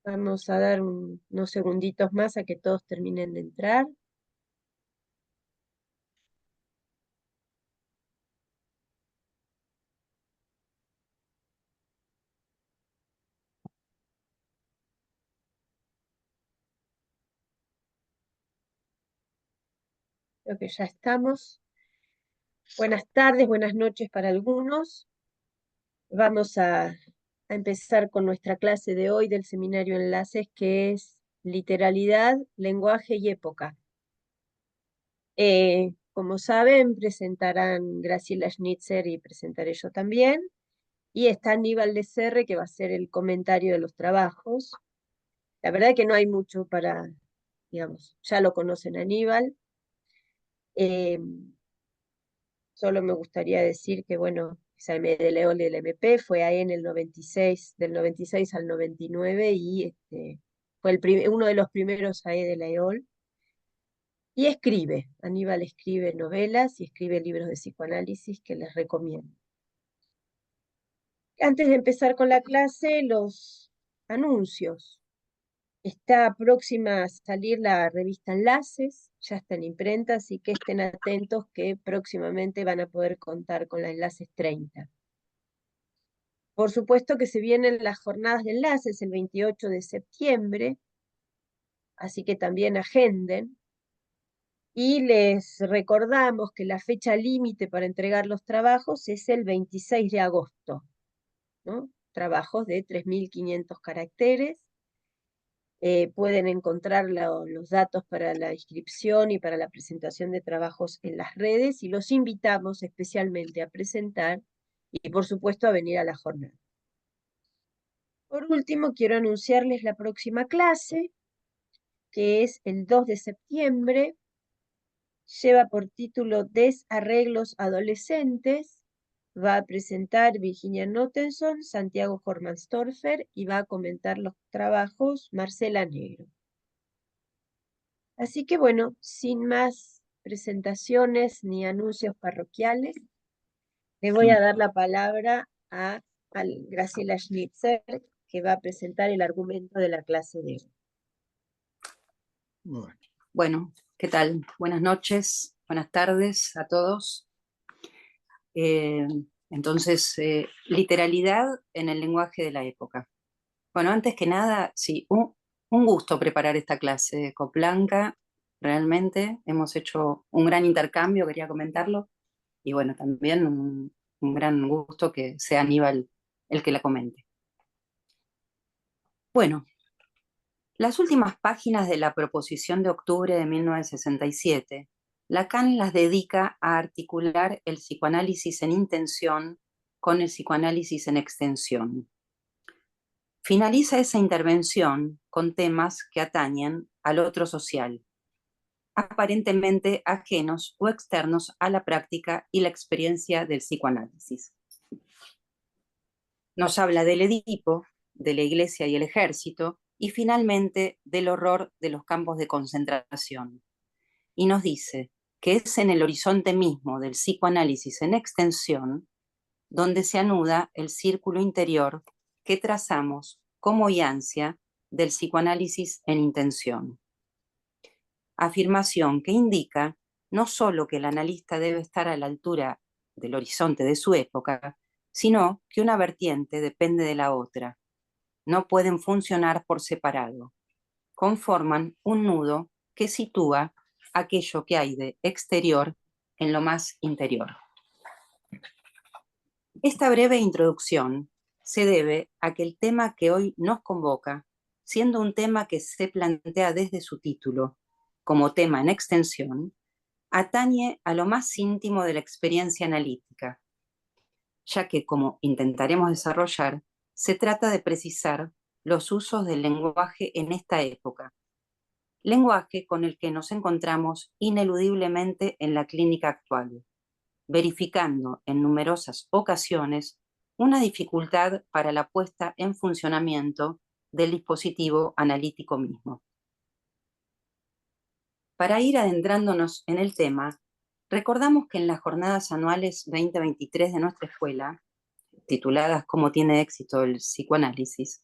Vamos a dar unos segunditos más a que todos terminen de entrar. Creo que ya estamos. Buenas tardes, buenas noches para algunos. Vamos a empezar con nuestra clase de hoy del Seminario Enlaces, que es Literalidad, Lenguaje y Época. Como saben, presentarán Graciela Schnitzer y presentaré yo también. Y está Aníbal de Serre, que va a hacer el comentario de los trabajos. La verdad que no hay mucho para, digamos, ya lo conocen a Aníbal. Eh, Solo me gustaría decir que, bueno, Salme de León del MP fue ahí en el 96, del 96 al 99, y fue uno de los primeros ahí de la EOL. Y escribe, Aníbal escribe novelas y escribe libros de psicoanálisis que les recomiendo. Antes de empezar con la clase, los anuncios. Está próxima a salir la revista Enlaces, ya está en imprenta, así que estén atentos que próximamente van a poder contar con la Enlaces 30. Por supuesto que se vienen las jornadas de enlaces el 28 de septiembre, así que también agenden. Y les recordamos que la fecha límite para entregar los trabajos es el 26 de agosto, ¿no? Trabajos de 3.500 caracteres. Pueden encontrar los datos para la inscripción y para la presentación de trabajos en las redes, y los invitamos especialmente a presentar y, por supuesto, a venir a la jornada. Por último, quiero anunciarles la próxima clase, que es el 2 de septiembre. Lleva por título Desarreglos Adolescentes. Va a presentar Virginia Nottenson, Santiago Hormanstorfer, y va a comentar los trabajos Marcela Negro. Así que bueno, sin más presentaciones ni anuncios parroquiales, le voy a dar la palabra a Graciela Schnitzer, que va a presentar el argumento de la clase de hoy. Bueno, ¿qué tal? Buenas noches, buenas tardes a todos. Entonces, literalidad en el lenguaje de la época. Bueno, antes que nada, sí, un gusto preparar esta clase con Blanca. Realmente hemos hecho un gran intercambio, quería comentarlo. Y bueno, también un gran gusto que sea Aníbal el que la comente. Bueno, las últimas páginas de la proposición de octubre de 1967, Lacan las dedica a articular el psicoanálisis en intención con el psicoanálisis en extensión. Finaliza esa intervención con temas que atañen al otro social, aparentemente ajenos o externos a la práctica y la experiencia del psicoanálisis. Nos habla del Edipo, de la Iglesia y el ejército, y finalmente del horror de los campos de concentración. Y nos dice que es en el horizonte mismo del psicoanálisis en extensión donde se anuda el círculo interior que trazamos como ansia del psicoanálisis en intención. Afirmación que indica no solo que el analista debe estar a la altura del horizonte de su época, sino que una vertiente depende de la otra. No pueden funcionar por separado. Conforman un nudo que sitúa aquello que hay de exterior en lo más interior. Esta breve introducción se debe a que el tema que hoy nos convoca, siendo un tema que se plantea desde su título como tema en extensión, atañe a lo más íntimo de la experiencia analítica, ya que, como intentaremos desarrollar, se trata de precisar los usos del lenguaje en esta época, lenguaje con el que nos encontramos ineludiblemente en la clínica actual, verificando en numerosas ocasiones una dificultad para la puesta en funcionamiento del dispositivo analítico mismo. Para ir adentrándonos en el tema, recordamos que en las jornadas anuales 2023 de nuestra escuela, tituladas ¿Cómo tiene éxito el psicoanálisis?,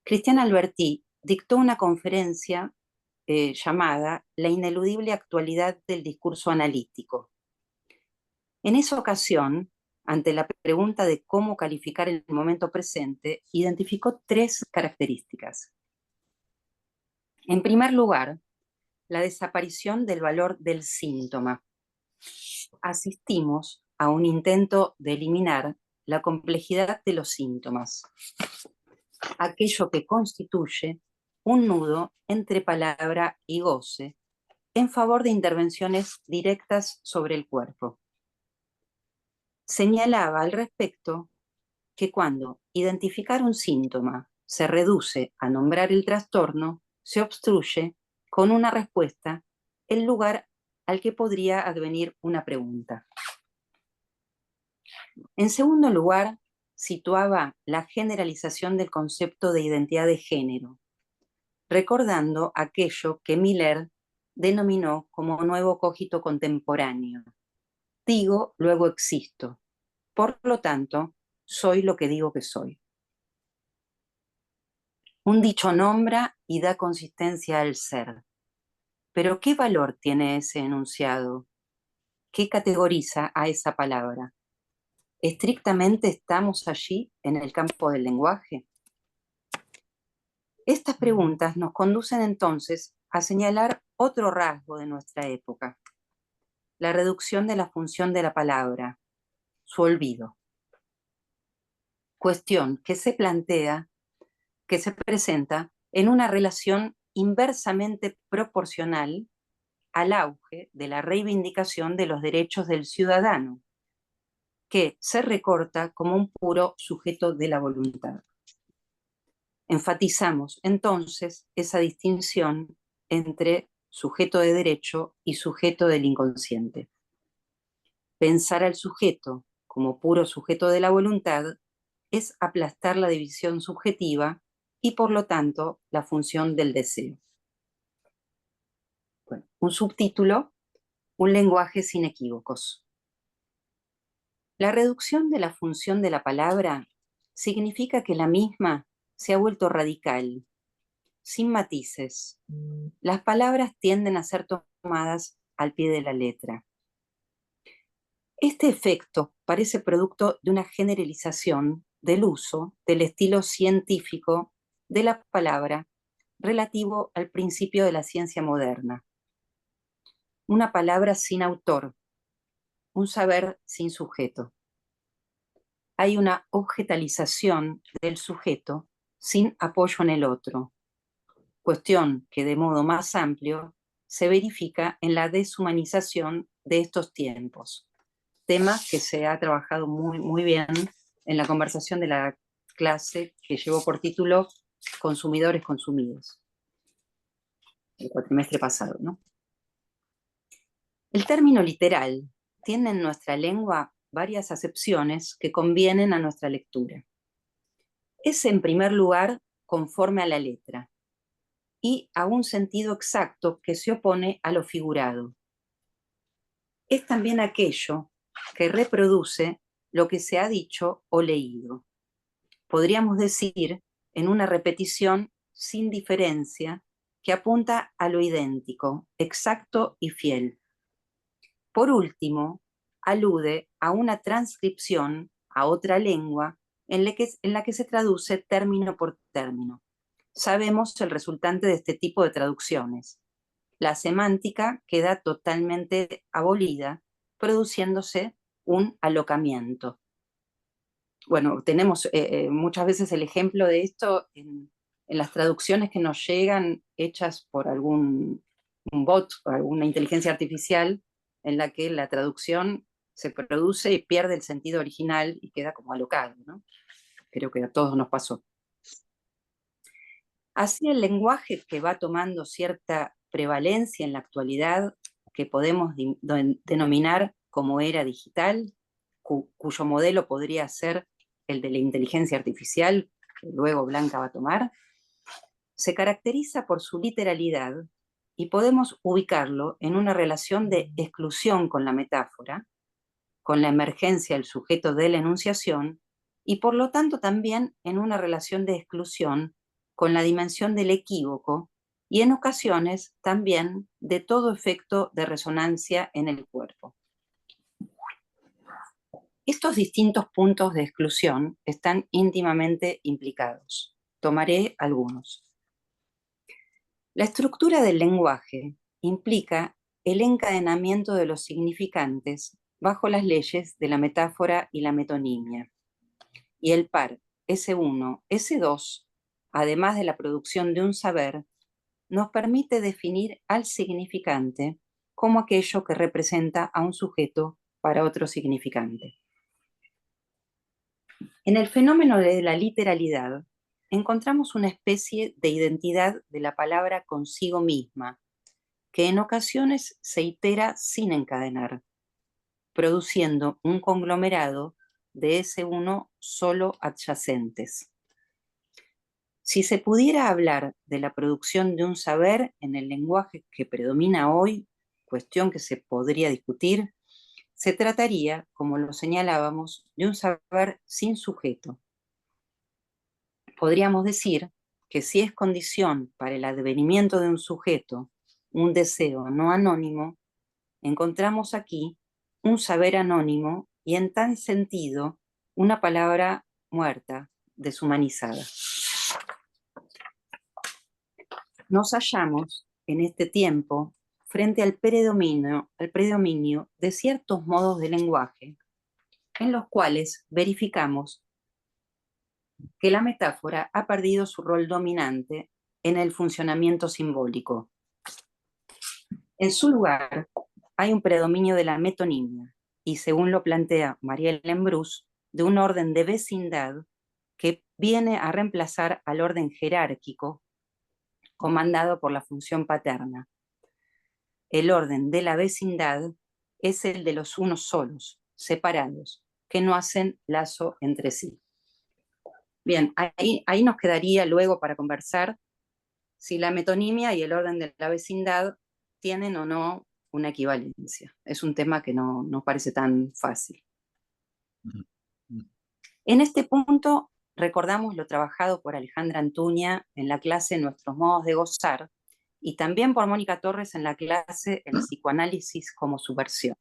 Cristian Albertí dictó una conferencia llamada La ineludible actualidad del discurso analítico. En esa ocasión, ante la pregunta de cómo calificar el momento presente, identificó 3 características. En primer lugar, la desaparición del valor del síntoma. Asistimos a un intento de eliminar la complejidad de los síntomas, aquello que constituye un nudo entre palabra y goce, en favor de intervenciones directas sobre el cuerpo. Señalaba al respecto que cuando identificar un síntoma se reduce a nombrar el trastorno, se obstruye con una respuesta el lugar al que podría advenir una pregunta. En segundo lugar, situaba la generalización del concepto de identidad de género, recordando aquello que Miller denominó como nuevo cogito contemporáneo. Digo, luego existo. Por lo tanto, soy lo que digo que soy. Un dicho nombra y da consistencia al ser. Pero ¿qué valor tiene ese enunciado? ¿Qué categoriza a esa palabra? ¿Estrictamente estamos allí en el campo del lenguaje? Estas preguntas nos conducen entonces a señalar otro rasgo de nuestra época, la reducción de la función de la palabra, su olvido. Cuestión que se plantea, que se presenta en una relación inversamente proporcional al auge de la reivindicación de los derechos del ciudadano, que se recorta como un puro sujeto de la voluntad. Enfatizamos entonces esa distinción entre sujeto de derecho y sujeto del inconsciente. Pensar al sujeto como puro sujeto de la voluntad es aplastar la división subjetiva y por lo tanto la función del deseo. Bueno, un subtítulo, un lenguaje sin equívocos. La reducción de la función de la palabra significa que la misma se ha vuelto radical, sin matices. Las palabras tienden a ser tomadas al pie de la letra. Este efecto parece producto de una generalización del uso del estilo científico de la palabra relativo al principio de la ciencia moderna. Una palabra sin autor, un saber sin sujeto. Hay una objetalización del sujeto sin apoyo en el otro, cuestión que de modo más amplio se verifica en la deshumanización de estos tiempos, tema que se ha trabajado muy bien en la conversación de la clase que llevó por título Consumidores consumidos, el cuatrimestre pasado, ¿no? El término literal tiene en nuestra lengua varias acepciones que convienen a nuestra lectura. Es, en primer lugar, conforme a la letra y a un sentido exacto que se opone a lo figurado. Es también aquello que reproduce lo que se ha dicho o leído. Podríamos decir, en una repetición sin diferencia que apunta a lo idéntico, exacto y fiel. Por último, alude a una transcripción a otra lengua en la que se traduce término por término. Sabemos el resultante de este tipo de traducciones. La semántica queda totalmente abolida, produciéndose un alocamiento. Bueno, tenemos muchas veces el ejemplo de esto en las traducciones que nos llegan hechas por algún un bot o alguna inteligencia artificial, en la que la traducción se produce y pierde el sentido original y queda como alocado, ¿no? Creo que a todos nos pasó. Así el lenguaje que va tomando cierta prevalencia en la actualidad, que podemos denominar como era digital, cuyo modelo podría ser el de la inteligencia artificial, que luego Blanca va a tomar, se caracteriza por su literalidad y podemos ubicarlo en una relación de exclusión con la metáfora, con la emergencia del sujeto de la enunciación, y por lo tanto también en una relación de exclusión con la dimensión del equívoco y en ocasiones también de todo efecto de resonancia en el cuerpo. Estos distintos puntos de exclusión están íntimamente implicados. Tomaré algunos. La estructura del lenguaje implica el encadenamiento de los significantes bajo las leyes de la metáfora y la metonimia. Y el par S1, S2, además de la producción de un saber, nos permite definir al significante como aquello que representa a un sujeto para otro significante. En el fenómeno de la literalidad, encontramos una especie de identidad de la palabra consigo misma, que en ocasiones se itera sin encadenar, produciendo un conglomerado de S1 solo adyacentes. Si se pudiera hablar de la producción de un saber en el lenguaje que predomina hoy, cuestión que se podría discutir, se trataría, como lo señalábamos, de un saber sin sujeto. Podríamos decir que si es condición para el advenimiento de un sujeto un deseo no anónimo, encontramos aquí un saber anónimo y en tal sentido una palabra muerta, deshumanizada. Nos hallamos en este tiempo frente al predominio de ciertos modos de lenguaje en los cuales verificamos que la metáfora ha perdido su rol dominante en el funcionamiento simbólico. En su lugar, hay un predominio de la metonimia, y según lo plantea María Bruce, de un orden de vecindad que viene a reemplazar al orden jerárquico comandado por la función paterna. El orden de la vecindad es el de los unos solos, separados, que no hacen lazo entre sí. Bien, ahí nos quedaría luego para conversar si la metonimia y el orden de la vecindad tienen o no una equivalencia. Es un tema que no nos parece tan fácil. En este punto recordamos lo trabajado por Alejandra Antuña en la clase Nuestros modos de gozar y también por Mónica Torres en la clase El psicoanálisis como subversión,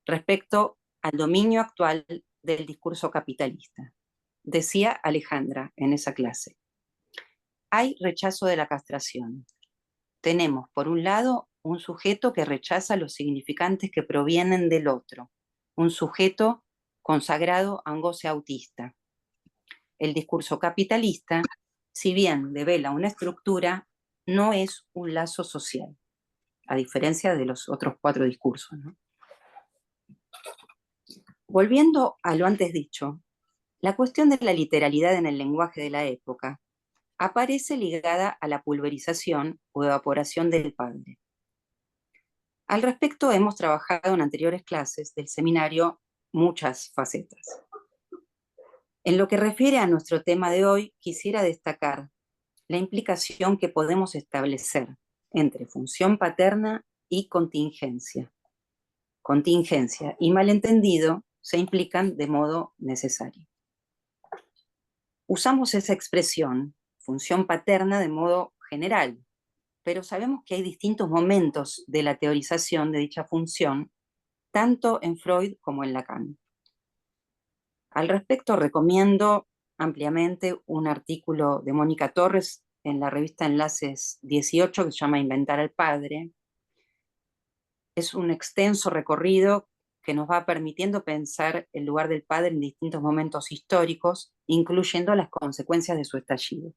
respecto al dominio actual del discurso capitalista. Decía Alejandra en esa clase: hay rechazo de la castración. Tenemos, por un lado, un sujeto que rechaza los significantes que provienen del otro, un sujeto consagrado a un goce autista. El discurso capitalista, si bien devela una estructura, no es un lazo social, a diferencia de los otros 4 discursos, ¿no? Volviendo a lo antes dicho, la cuestión de la literalidad en el lenguaje de la época aparece ligada a la pulverización o evaporación del padre. Al respecto hemos trabajado en anteriores clases del seminario muchas facetas. En lo que refiere a nuestro tema de hoy, quisiera destacar la implicación que podemos establecer entre función paterna y contingencia. Contingencia y malentendido se implican de modo necesario. Usamos esa expresión, función paterna, de modo general, pero sabemos que hay distintos momentos de la teorización de dicha función, tanto en Freud como en Lacan. Al respecto, recomiendo ampliamente un artículo de Mónica Torres en la revista Enlaces 18 que se llama Inventar al Padre. Es un extenso recorrido que nos va permitiendo pensar el lugar del padre en distintos momentos históricos, incluyendo las consecuencias de su estallido.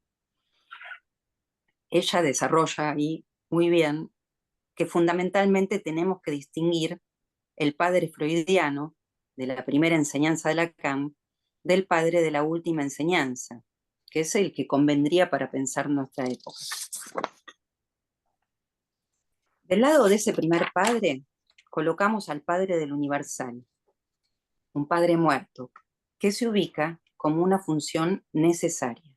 Ella desarrolla ahí muy bien que fundamentalmente tenemos que distinguir el padre freudiano de la primera enseñanza de Lacan del padre de la última enseñanza, que es el que convendría para pensar nuestra época. Del lado de ese primer padre, colocamos al padre del universal, un padre muerto, que se ubica como una función necesaria.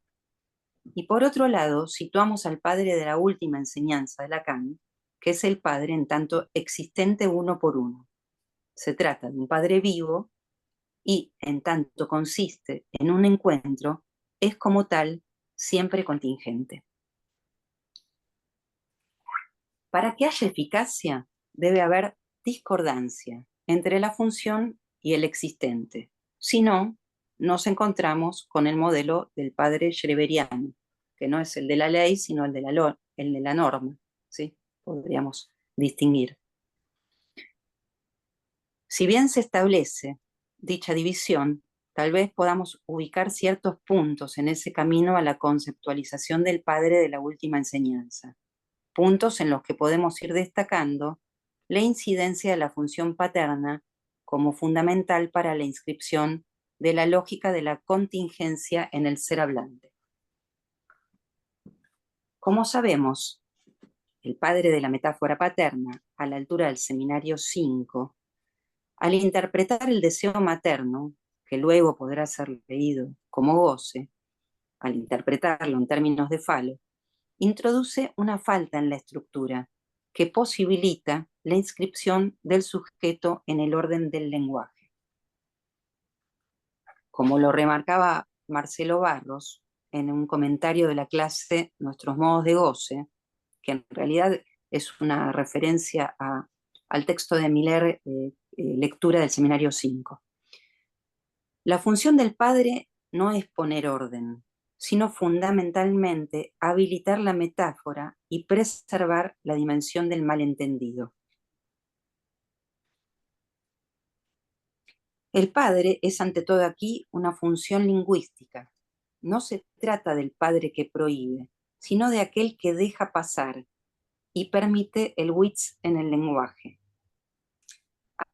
Y por otro lado, situamos al padre de la última enseñanza de Lacan, que es el padre en tanto existente uno por uno. Se trata de un padre vivo y, en tanto consiste en un encuentro, es como tal siempre contingente. Para que haya eficacia, debe haber discordancia entre la función y el existente. Si no, nos encontramos con el modelo del padre schreberiano, que no es el de la ley, sino el de la norma, ¿sí? Podríamos distinguir. Si bien se establece dicha división, tal vez podamos ubicar ciertos puntos en ese camino a la conceptualización del padre de la última enseñanza, puntos en los que podemos ir destacando la incidencia de la función paterna como fundamental para la inscripción de la lógica de la contingencia en el ser hablante. Como sabemos, el padre de la metáfora paterna, a la altura del seminario 5, al interpretar el deseo materno, que luego podrá ser leído como goce, al interpretarlo en términos de falo, introduce una falta en la estructura que posibilita la inscripción del sujeto en el orden del lenguaje. Como lo remarcaba Marcelo Barros en un comentario de la clase Nuestros modos de goce, que en realidad es una referencia al texto de Miller, lectura del seminario 5. La función del padre no es poner orden, sino fundamentalmente habilitar la metáfora y preservar la dimensión del malentendido. El padre es ante todo aquí una función lingüística. No se trata del padre que prohíbe, sino de aquel que deja pasar y permite el witz en el lenguaje.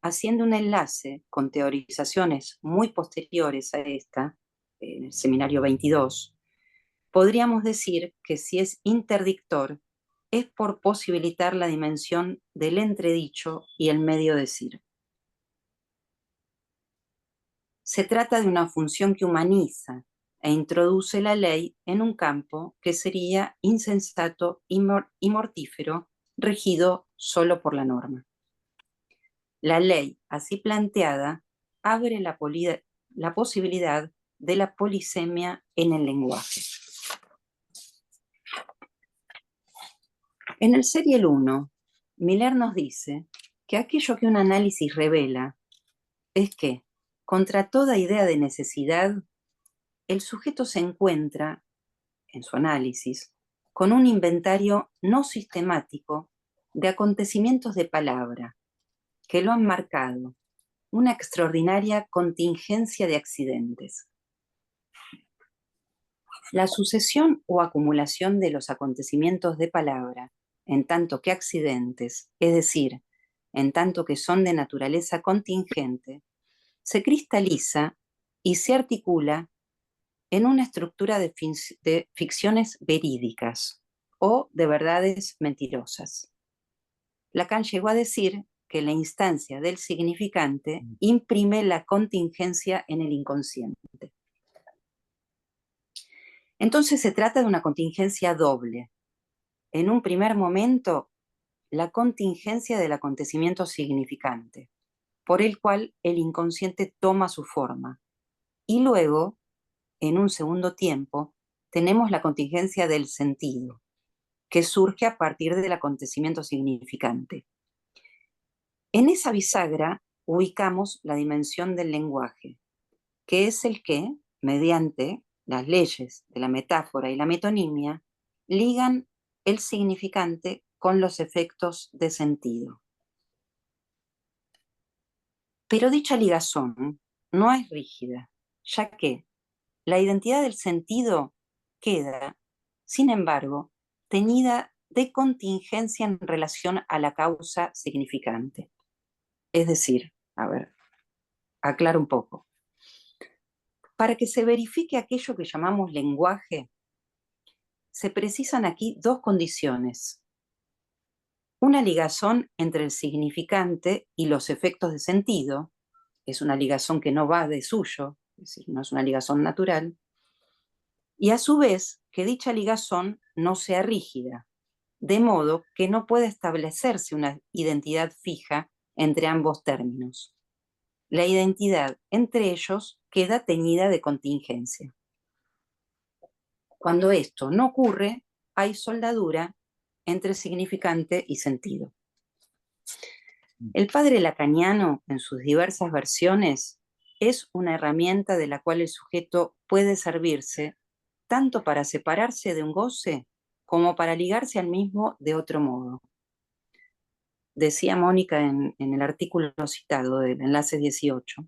Haciendo un enlace con teorizaciones muy posteriores a esta, en el seminario 22, podríamos decir que si es interdictor, es por posibilitar la dimensión del entredicho y el medio decir. Se trata de una función que humaniza e introduce la ley en un campo que sería insensato y mortífero, regido solo por la norma. La ley, así planteada, abre la posibilidad de la polisemia en el lenguaje. En el serial 1, Miller nos dice que aquello que un análisis revela es que, contra toda idea de necesidad, el sujeto se encuentra, en su análisis, con un inventario no sistemático de acontecimientos de palabra que lo han marcado, una extraordinaria contingencia de accidentes. La sucesión o acumulación de los acontecimientos de palabra, en tanto que accidentes, es decir, en tanto que son de naturaleza contingente, se cristaliza y se articula en una estructura de ficciones verídicas o de verdades mentirosas. Lacan llegó a decir que la instancia del significante imprime la contingencia en el inconsciente. Entonces se trata de una contingencia doble. En un primer momento, la contingencia del acontecimiento significante, por el cual el inconsciente toma su forma. Y luego, en un segundo tiempo, tenemos la contingencia del sentido, que surge a partir del acontecimiento significante. En esa bisagra ubicamos la dimensión del lenguaje, que es el que, mediante las leyes de la metáfora y la metonimia, ligan el significante con los efectos de sentido. Pero dicha ligazón no es rígida, ya que la identidad del sentido queda, sin embargo, teñida de contingencia en relación a la causa significante. Es decir, aclaro un poco. Para que se verifique aquello que llamamos lenguaje, se precisan aquí dos condiciones. Una ligazón entre el significante y los efectos de sentido, es una ligazón que no va de suyo, es decir, no es una ligazón natural, y a su vez que dicha ligazón no sea rígida, de modo que no pueda establecerse una identidad fija entre ambos términos. La identidad entre ellos queda teñida de contingencia. Cuando esto no ocurre, hay soldadura entre significante y sentido. El padre lacaniano, en sus diversas versiones, es una herramienta de la cual el sujeto puede servirse tanto para separarse de un goce como para ligarse al mismo de otro modo. Decía Mónica en el artículo citado del enlace 18,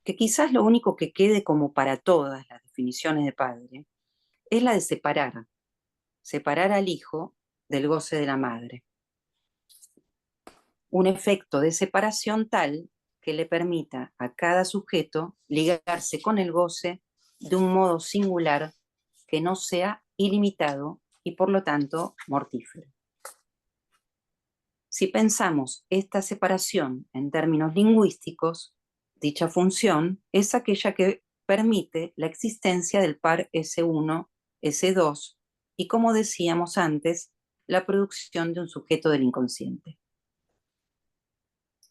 que quizás lo único que quede como para todas las definiciones de padre es la de separar al hijo del goce de la madre. Un efecto de separación tal que le permita a cada sujeto ligarse con el goce de un modo singular que no sea ilimitado y por lo tanto mortífero. Si pensamos esta separación en términos lingüísticos, dicha función es aquella que permite la existencia del par S1, S2 y, como decíamos antes, la producción de un sujeto del inconsciente.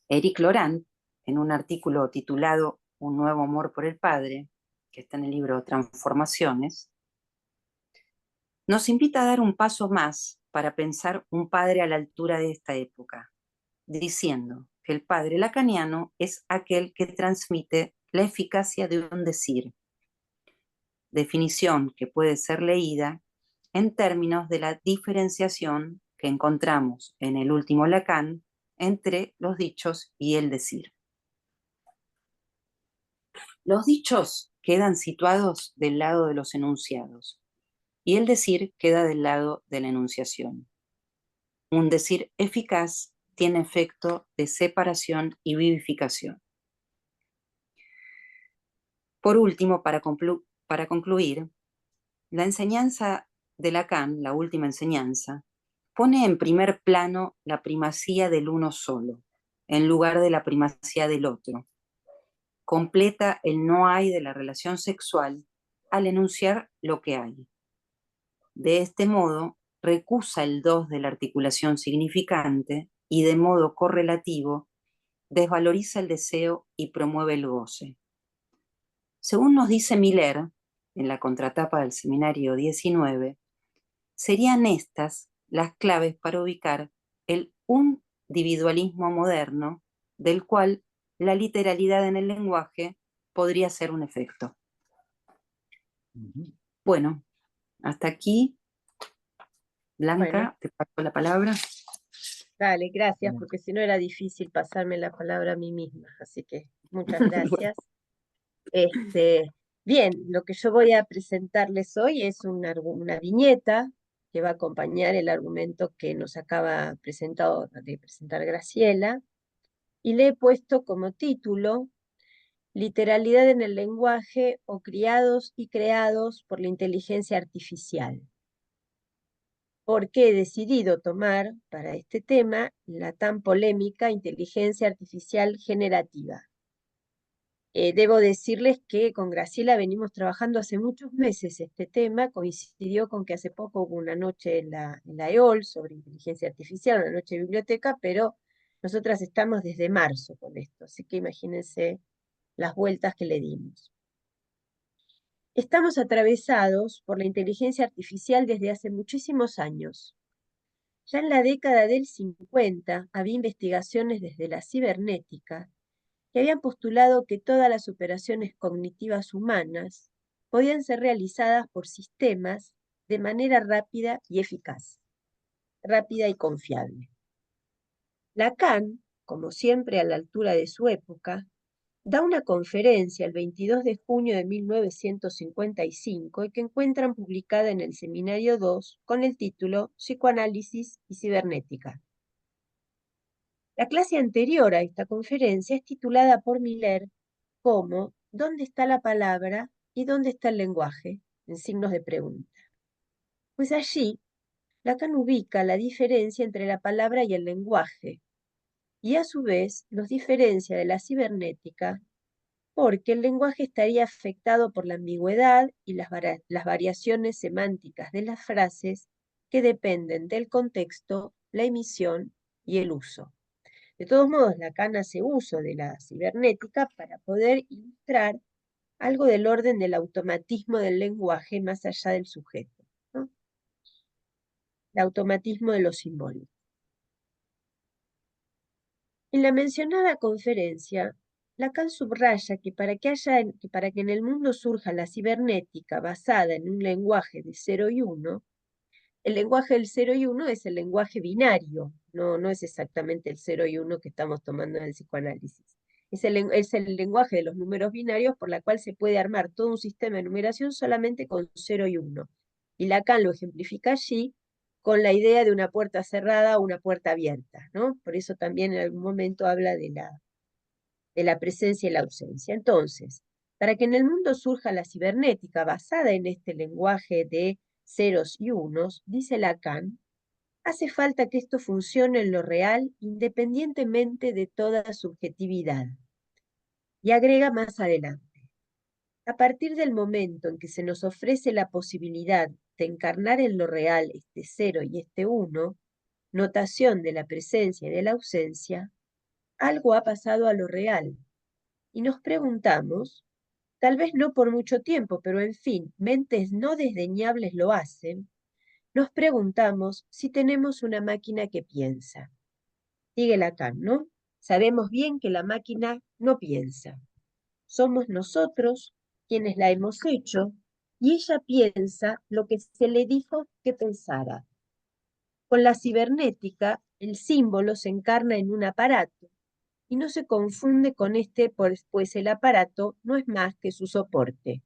Eric Laurent, en un artículo titulado Un nuevo amor por el padre, que está en el libro Transformaciones, nos invita a dar un paso más para pensar un padre a la altura de esta época, diciendo que el padre lacaniano es aquel que transmite la eficacia de un decir, definición que puede ser leída en términos de la diferenciación que encontramos en el último Lacan entre los dichos y el decir. Los dichos quedan situados del lado de los enunciados y el decir queda del lado de la enunciación. Un decir eficaz tiene efecto de separación y vivificación. Por último, para concluir, la enseñanza de Lacan, la última enseñanza, pone en primer plano la primacía del uno solo, en lugar de la primacía del otro. Completa el no hay de la relación sexual al enunciar lo que hay. De este modo, recusa el dos de la articulación significante y de modo correlativo desvaloriza el deseo y promueve el goce. Según nos dice Miller, en la contratapa del seminario 19, serían estas las claves para ubicar el individualismo moderno del cual la literalidad en el lenguaje podría ser un efecto. Bueno, hasta aquí. Blanca, Bueno, te paso la palabra. dale, gracias, porque si no era difícil pasarme la palabra a mí misma, así que muchas gracias. Bien, lo que yo voy a presentarles hoy es una viñeta que va a acompañar el argumento que nos acaba de presentar Graciela, y le he puesto como título Literalidad en el lenguaje o criados y creados por la inteligencia artificial. Porque he decidido tomar para este tema la tan polémica inteligencia artificial generativa. Debo decirles que con Graciela venimos trabajando hace muchos meses este tema, coincidió con que hace poco hubo una noche en la EOL sobre inteligencia artificial, una noche de biblioteca, pero nosotras estamos desde marzo con esto, así que imagínense las vueltas que le dimos. Estamos atravesados por la inteligencia artificial desde hace muchísimos años. Ya en la década del 50 había investigaciones desde la cibernética que habían postulado que todas las operaciones cognitivas humanas podían ser realizadas por sistemas de manera rápida y eficaz, rápida y confiable. Lacan, como siempre a la altura de su época, da una conferencia el 22 de junio de 1955 y que encuentran publicada en el Seminario 2 con el título Psicoanálisis y Cibernética. La clase anterior a esta conferencia es titulada por Miller como ¿Dónde está la palabra y dónde está el lenguaje? En signos de pregunta. Pues allí, Lacan ubica la diferencia entre la palabra y el lenguaje, y a su vez los diferencia de la cibernética porque el lenguaje estaría afectado por la ambigüedad y las variaciones semánticas de las frases que dependen del contexto, la emisión y el uso. De todos modos, Lacan hace uso de la cibernética para poder ilustrar algo del orden del automatismo del lenguaje más allá del sujeto, ¿no? El automatismo de lo simbólico. En la mencionada conferencia, Lacan subraya que para que en el mundo surja la cibernética basada en un lenguaje de 0 y 1, el lenguaje del 0 y 1 es el lenguaje binario, no es exactamente el 0 y 1 que estamos tomando en el psicoanálisis. Es el lenguaje de los números binarios por la cual se puede armar todo un sistema de numeración solamente con 0 y 1. Y Lacan lo ejemplifica allí con la idea de una puerta cerrada o una puerta abierta, ¿no? Por eso también en algún momento habla de la presencia y la ausencia. Entonces, para que en el mundo surja la cibernética basada en este lenguaje de ceros y unos, dice Lacan, hace falta que esto funcione en lo real independientemente de toda subjetividad. Y agrega más adelante, a partir del momento en que se nos ofrece la posibilidad de encarnar en lo real este 0 y este 1, notación de la presencia y de la ausencia, algo ha pasado a lo real. Y nos preguntamos, tal vez no por mucho tiempo, pero en fin, mentes no desdeñables lo hacen, nos preguntamos si tenemos una máquina que piensa. Sigue Lacan, ¿no? Sabemos bien que la máquina no piensa. Somos nosotros quienes la hemos hecho y ella piensa lo que se le dijo que pensara. Con la cibernética, el símbolo se encarna en un aparato y no se confunde con este, pues el aparato no es más que su soporte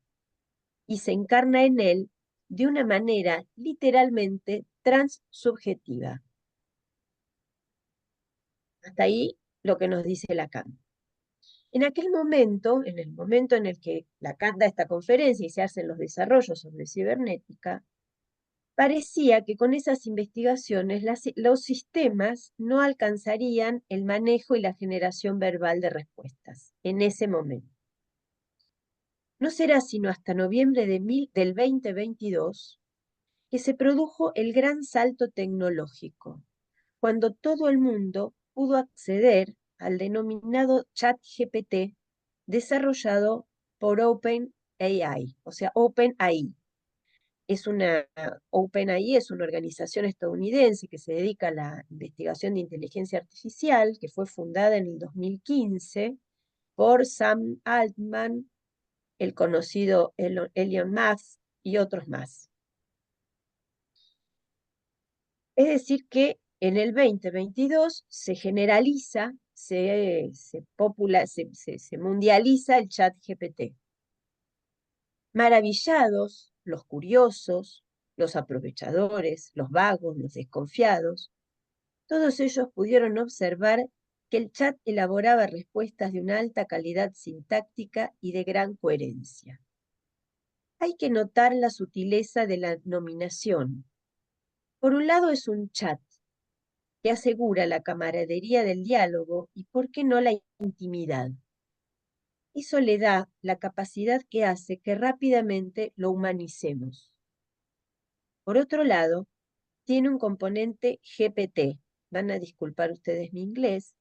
y se encarna en él de una manera literalmente transsubjetiva. Hasta ahí lo que nos dice Lacan. En aquel momento, en el momento en el que Lacan da esta conferencia y se hacen los desarrollos sobre cibernética, parecía que con esas investigaciones los sistemas no alcanzarían el manejo y la generación verbal de respuestas en ese momento. No será sino hasta noviembre del 2022 que se produjo el gran salto tecnológico, cuando todo el mundo pudo acceder al denominado ChatGPT desarrollado por OpenAI, o sea, OpenAI. OpenAI es una organización estadounidense que se dedica a la investigación de inteligencia artificial, que fue fundada en el 2015 por Sam Altman, el conocido Elon Musk y otros más. Es decir, que en el 2022 se generaliza, se mundializa el chat GPT. Maravillados, los curiosos, los aprovechadores, los vagos, los desconfiados, todos ellos pudieron observar que el chat elaboraba respuestas de una alta calidad sintáctica y de gran coherencia. Hay que notar la sutileza de la nominación. Por un lado es un chat que asegura la camaradería del diálogo y, ¿por qué no, la intimidad? Eso le da la capacidad que hace que rápidamente lo humanicemos. Por otro lado, tiene un componente GPT, van a disculpar ustedes mi inglés,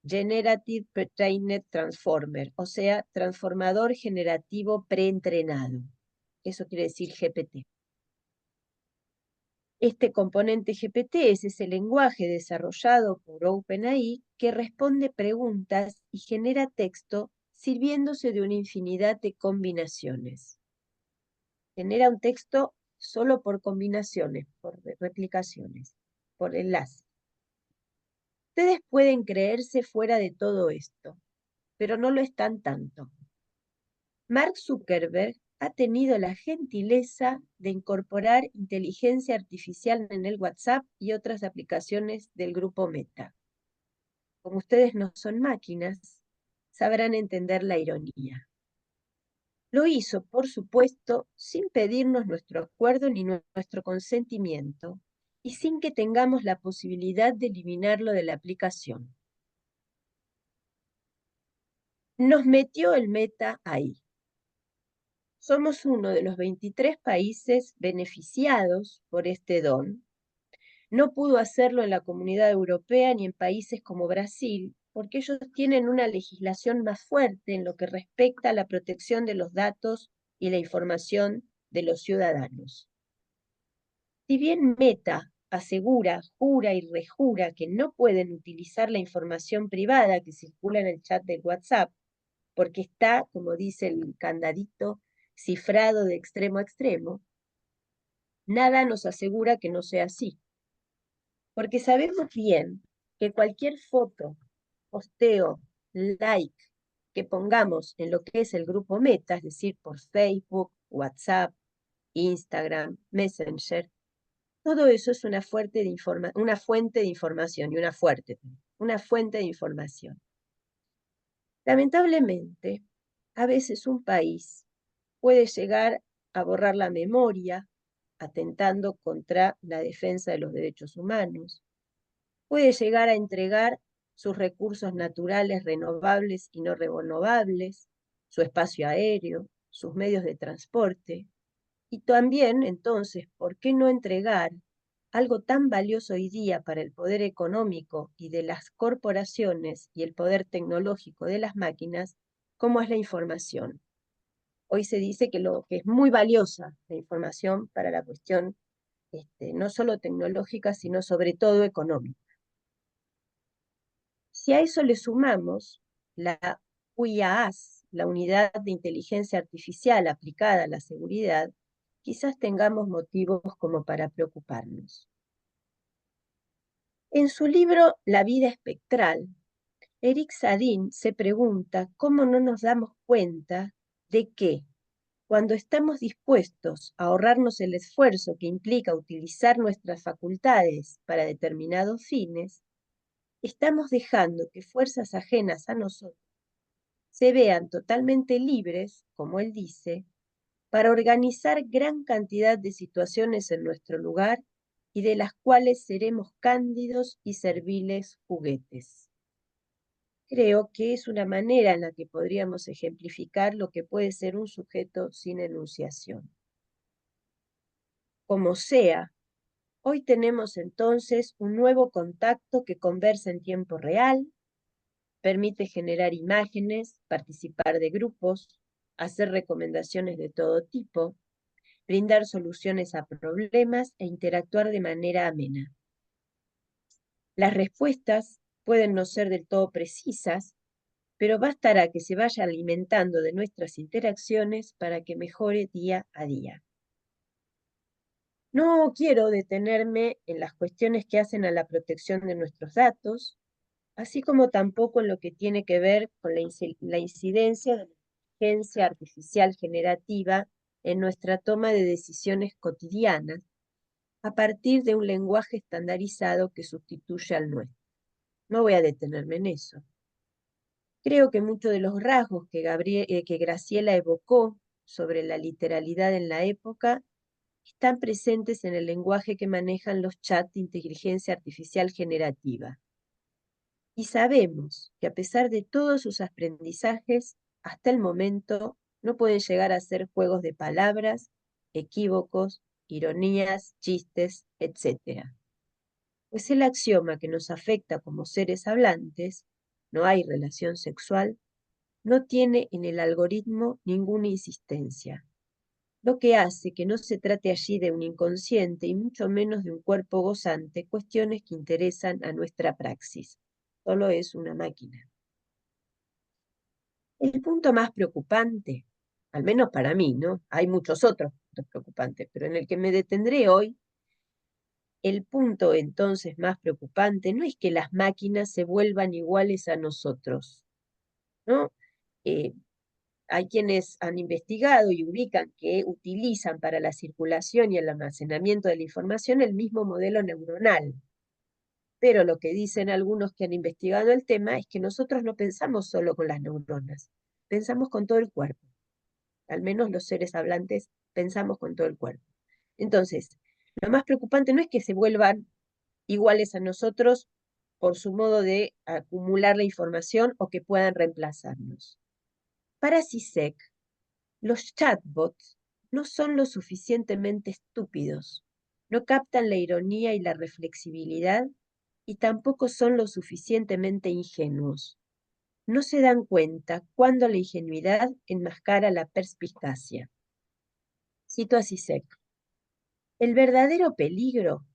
Generative Pre-trained Transformer, o sea, transformador generativo preentrenado. Eso quiere decir GPT. Este componente GPT es ese lenguaje desarrollado por OpenAI que responde preguntas y genera texto sirviéndose de una infinidad de combinaciones. Genera un texto solo por combinaciones, por replicaciones, por enlace. Ustedes pueden creerse fuera de todo esto, pero no lo están tanto. Mark Zuckerberg ha tenido la gentileza de incorporar inteligencia artificial en el WhatsApp y otras aplicaciones del grupo Meta. Como ustedes no son máquinas, sabrán entender la ironía. Lo hizo, por supuesto, sin pedirnos nuestro acuerdo ni nuestro consentimiento, y sin que tengamos la posibilidad de eliminarlo de la aplicación. Nos metió el Meta ahí. Somos uno de los 23 países beneficiados por este don. No pudo hacerlo en la Comunidad Europea ni en países como Brasil, porque ellos tienen una legislación más fuerte en lo que respecta a la protección de los datos y la información de los ciudadanos. Si bien Meta asegura, jura y rejura que no pueden utilizar la información privada que circula en el chat de WhatsApp, porque está, como dice el candadito, cifrado de extremo a extremo, nada nos asegura que no sea así. Porque sabemos bien que cualquier foto, posteo, like que pongamos en lo que es el grupo Meta, es decir, por Facebook, WhatsApp, Instagram, Messenger, todo eso es una fuente de información y una fuente de información. Lamentablemente, a veces un país puede llegar a borrar la memoria, atentando contra la defensa de los derechos humanos, puede llegar a entregar sus recursos naturales renovables y no renovables, su espacio aéreo, sus medios de transporte, y también, entonces, ¿por qué no entregar algo tan valioso hoy día para el poder económico y de las corporaciones y el poder tecnológico de las máquinas, como es la información? Hoy se dice que es muy valiosa la información para la cuestión no solo tecnológica, sino sobre todo económica. Si a eso le sumamos la UIAAS, la Unidad de Inteligencia Artificial aplicada a la seguridad, quizás tengamos motivos como para preocuparnos. En su libro La vida espectral, Eric Sadin se pregunta cómo no nos damos cuenta de que, cuando estamos dispuestos a ahorrarnos el esfuerzo que implica utilizar nuestras facultades para determinados fines, estamos dejando que fuerzas ajenas a nosotros se vean totalmente libres, como él dice, para organizar gran cantidad de situaciones en nuestro lugar y de las cuales seremos cándidos y serviles juguetes. Creo que es una manera en la que podríamos ejemplificar lo que puede ser un sujeto sin enunciación. Como sea, hoy tenemos entonces un nuevo contacto que conversa en tiempo real, permite generar imágenes, participar de grupos, hacer recomendaciones de todo tipo, brindar soluciones a problemas e interactuar de manera amena. Las respuestas pueden no ser del todo precisas, pero bastará que se vaya alimentando de nuestras interacciones para que mejore día a día. No quiero detenerme en las cuestiones que hacen a la protección de nuestros datos, así como tampoco en lo que tiene que ver con la incidencia de la inteligencia artificial generativa en nuestra toma de decisiones cotidianas, a partir de un lenguaje estandarizado que sustituye al nuestro. No voy a detenerme en eso. Creo que muchos de los rasgos que Graciela evocó sobre la literalidad en la época están presentes en el lenguaje que manejan los chats de inteligencia artificial generativa. Y sabemos que a pesar de todos sus aprendizajes, hasta el momento no pueden llegar a ser juegos de palabras, equívocos, ironías, chistes, etc. Pues el axioma que nos afecta como seres hablantes, no hay relación sexual, no tiene en el algoritmo ninguna insistencia, lo que hace que no se trate allí de un inconsciente y mucho menos de un cuerpo gozante, cuestiones que interesan a nuestra praxis. Solo es una máquina. El punto más preocupante, al menos para mí, ¿no? Hay muchos otros puntos preocupantes, pero en el que me detendré hoy, el punto entonces más preocupante no es que las máquinas se vuelvan iguales a nosotros, ¿no? Hay quienes han investigado y ubican que utilizan para la circulación y el almacenamiento de la información el mismo modelo neuronal. Pero lo que dicen algunos que han investigado el tema es que nosotros no pensamos solo con las neuronas, pensamos con todo el cuerpo. Al menos los seres hablantes pensamos con todo el cuerpo. Entonces, lo más preocupante no es que se vuelvan iguales a nosotros por su modo de acumular la información o que puedan reemplazarnos. Para CISEC, los chatbots no son lo suficientemente estúpidos, no captan la ironía y la reflexibilidad y tampoco son lo suficientemente ingenuos. No se dan cuenta cuando la ingenuidad enmascara la perspicacia. Cito a Zizek. El verdadero peligro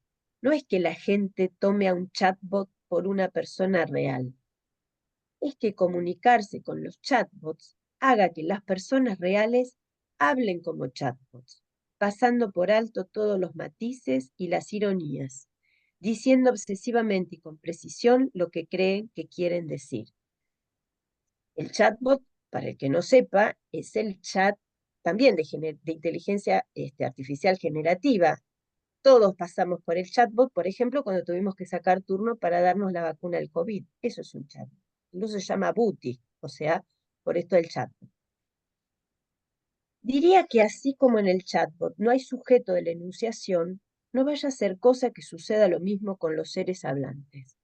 no es que la gente tome a un chatbot por una persona real. Es que comunicarse con los chatbots haga que las personas reales hablen como chatbots, pasando por alto todos los matices y las ironías, diciendo obsesivamente y con precisión lo que creen que quieren decir. El chatbot, para el que no sepa, es el chat también de inteligencia artificial generativa. Todos pasamos por el chatbot, por ejemplo, cuando tuvimos que sacar turno para darnos la vacuna del COVID. Eso es un chatbot. Incluso se llama Booty, o sea, por esto el chatbot. Diría que así como en el chatbot no hay sujeto de la enunciación, no vaya a ser cosa que suceda lo mismo con los seres hablantes.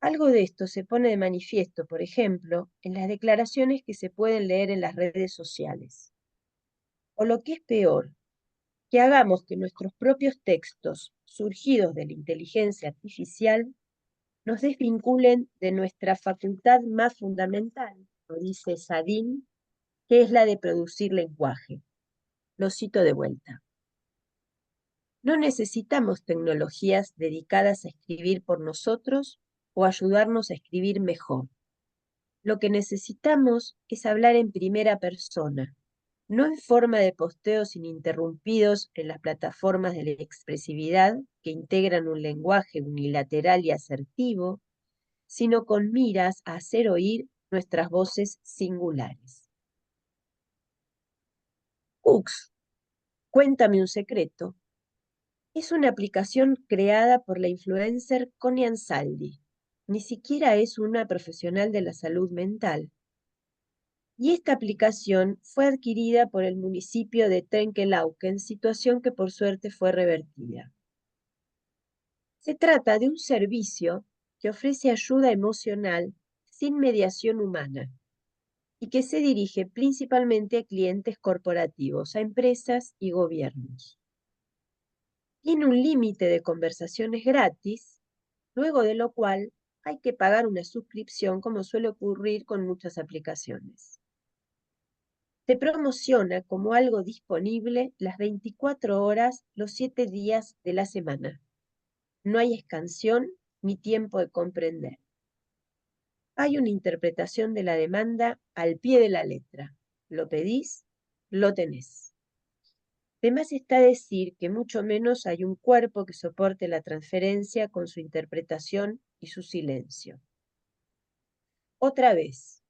Algo de esto se pone de manifiesto, por ejemplo, en las declaraciones que se pueden leer en las redes sociales. O lo que es peor, que hagamos que nuestros propios textos, surgidos de la inteligencia artificial, nos desvinculen de nuestra facultad más fundamental, lo dice Sadin, que es la de producir lenguaje. Lo cito de vuelta. No necesitamos tecnologías dedicadas a escribir por nosotros o ayudarnos a escribir mejor. Lo que necesitamos es hablar en primera persona, no en forma de posteos ininterrumpidos en las plataformas de la expresividad que integran un lenguaje unilateral y asertivo, sino con miras a hacer oír nuestras voces singulares. Ux, cuéntame un secreto, es una aplicación creada por la influencer Connie Ansaldi. Ni siquiera es una profesional de la salud mental. Y esta aplicación fue adquirida por el municipio de Trenquelauquen, situación que por suerte fue revertida. Se trata de un servicio que ofrece ayuda emocional sin mediación humana y que se dirige principalmente a clientes corporativos, a empresas y gobiernos. Tiene un límite de conversaciones gratis, luego de lo cual hay que pagar una suscripción, como suele ocurrir con muchas aplicaciones. Se promociona como algo disponible las 24 horas, los 7 días de la semana. No hay escansión ni tiempo de comprender. Hay una interpretación de la demanda al pie de la letra. Lo pedís, lo tenés. De más está decir que mucho menos hay un cuerpo que soporte la transferencia con su interpretación y su silencio. Otra vez,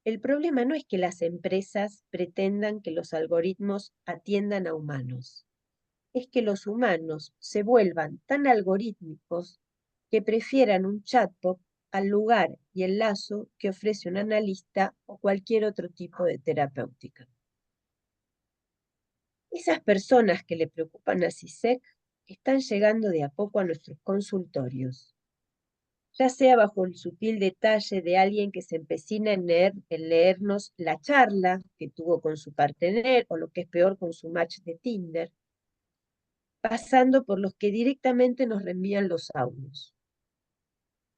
el problema no es que las empresas pretendan que los algoritmos atiendan a humanos, es que los humanos se vuelvan tan algorítmicos que prefieran un chatbot al lugar y el lazo que ofrece un analista o cualquier otro tipo de terapéutica. Esas personas que le preocupan a Zizek están llegando de a poco a nuestros consultorios, ya sea bajo el sutil detalle de alguien que se empecina en leernos la charla que tuvo con su partener, o lo que es peor, con su match de Tinder, pasando por los que directamente nos reenvían los audios,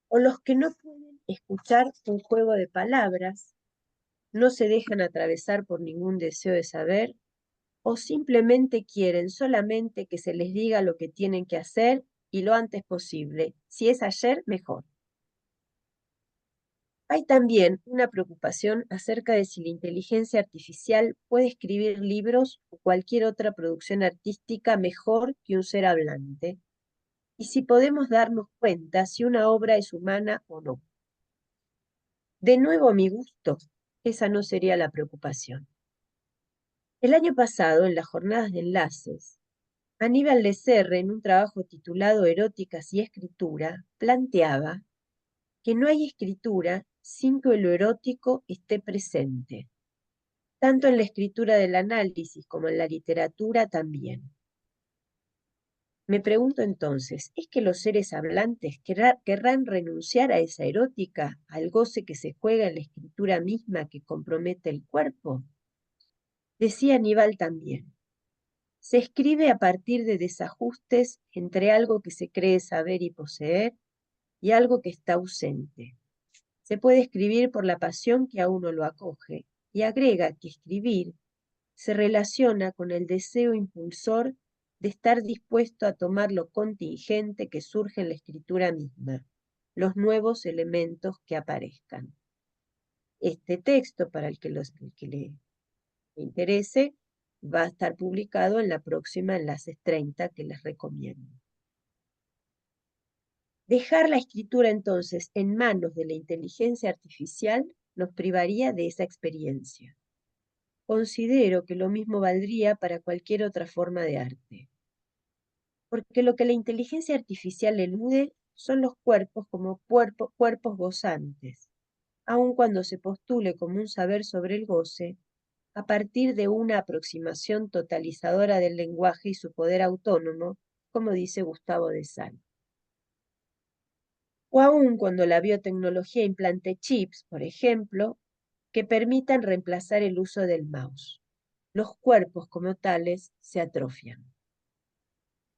o los que no pueden escuchar un juego de palabras, no se dejan atravesar por ningún deseo de saber, o simplemente quieren solamente que se les diga lo que tienen que hacer y lo antes posible. Si es ayer, mejor. Hay también una preocupación acerca de si la inteligencia artificial puede escribir libros o cualquier otra producción artística mejor que un ser hablante, y si podemos darnos cuenta si una obra es humana o no. De nuevo, a mi gusto, esa no sería la preocupación. El año pasado, en las jornadas de enlaces, Aníbal Lecerre, en un trabajo titulado Eróticas y Escritura, planteaba que no hay escritura sin que lo erótico esté presente, tanto en la escritura del análisis como en la literatura también. Me pregunto entonces, ¿es que los seres hablantes querrán renunciar a esa erótica, al goce que se juega en la escritura misma que compromete el cuerpo? Decía Aníbal también, se escribe a partir de desajustes entre algo que se cree saber y poseer y algo que está ausente. Se puede escribir por la pasión que a uno lo acoge, y agrega que escribir se relaciona con el deseo impulsor de estar dispuesto a tomar lo contingente que surge en la escritura misma, los nuevos elementos que aparezcan. Este texto, para el que le interese, va a estar publicado en la próxima Enlaces 30 que les recomiendo. Dejar la escritura entonces en manos de la inteligencia artificial nos privaría de esa experiencia. Considero que lo mismo valdría para cualquier otra forma de arte. Porque lo que la inteligencia artificial elude son los cuerpos como cuerpos gozantes, aun cuando se postule como un saber sobre el goce, a partir de una aproximación totalizadora del lenguaje y su poder autónomo, como dice Gustavo de Sal. O aun cuando la biotecnología implante chips, por ejemplo, que permitan reemplazar el uso del mouse. Los cuerpos como tales se atrofian.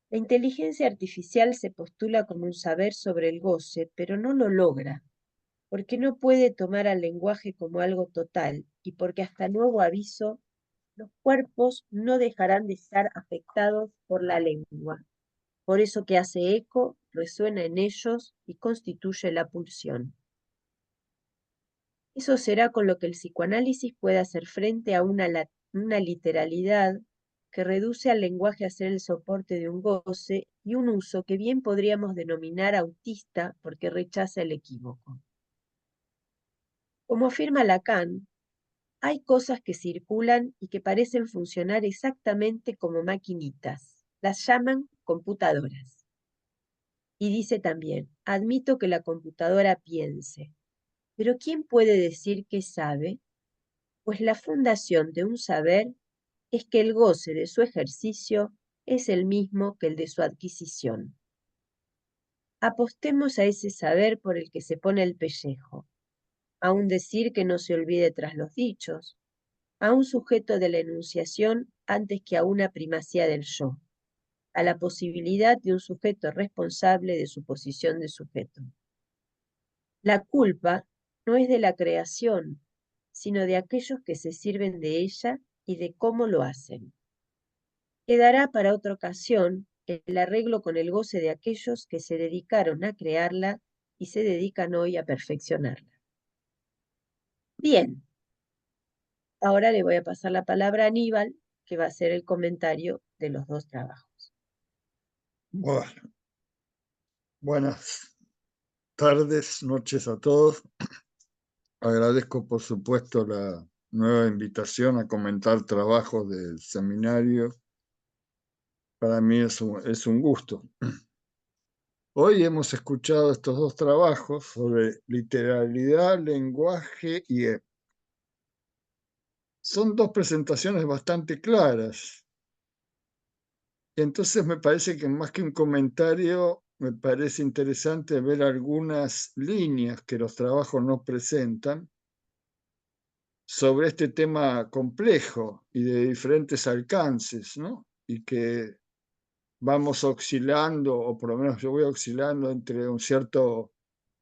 La inteligencia artificial se postula como un saber sobre el goce, pero no lo logra, porque no puede tomar al lenguaje como algo total y porque hasta nuevo aviso, los cuerpos no dejarán de estar afectados por la lengua. Por eso que hace eco, resuena en ellos y constituye la pulsión. Eso será con lo que el psicoanálisis puede hacer frente a una literalidad que reduce al lenguaje a ser el soporte de un goce y un uso que bien podríamos denominar autista porque rechaza el equívoco. Como afirma Lacan, hay cosas que circulan y que parecen funcionar exactamente como maquinitas. Las llaman computadoras. Y dice también, admito que la computadora piense, pero ¿quién puede decir que sabe? Pues la fundación de un saber es que el goce de su ejercicio es el mismo que el de su adquisición. Apostemos a ese saber por el que se pone el pellejo, a un decir que no se olvide tras los dichos, a un sujeto de la enunciación antes que a una primacía del yo, a la posibilidad de un sujeto responsable de su posición de sujeto. La culpa no es de la creación, sino de aquellos que se sirven de ella y de cómo lo hacen. Quedará para otra ocasión el arreglo con el goce de aquellos que se dedicaron a crearla y se dedican hoy a perfeccionarla. Bien, ahora le voy a pasar la palabra a Aníbal, que va a hacer el comentario de los dos trabajos. Bueno, buenas tardes, noches a todos. Agradezco, por supuesto, la nueva invitación a comentar trabajos del seminario. Para mí es un gusto. Hoy hemos escuchado estos dos trabajos sobre literalidad, lenguaje y son dos presentaciones bastante claras. Entonces me parece que más que un comentario, me parece interesante ver algunas líneas que los trabajos nos presentan sobre este tema complejo y de diferentes alcances, ¿no? Y que vamos oscilando, o por lo menos yo voy oscilando entre un cierto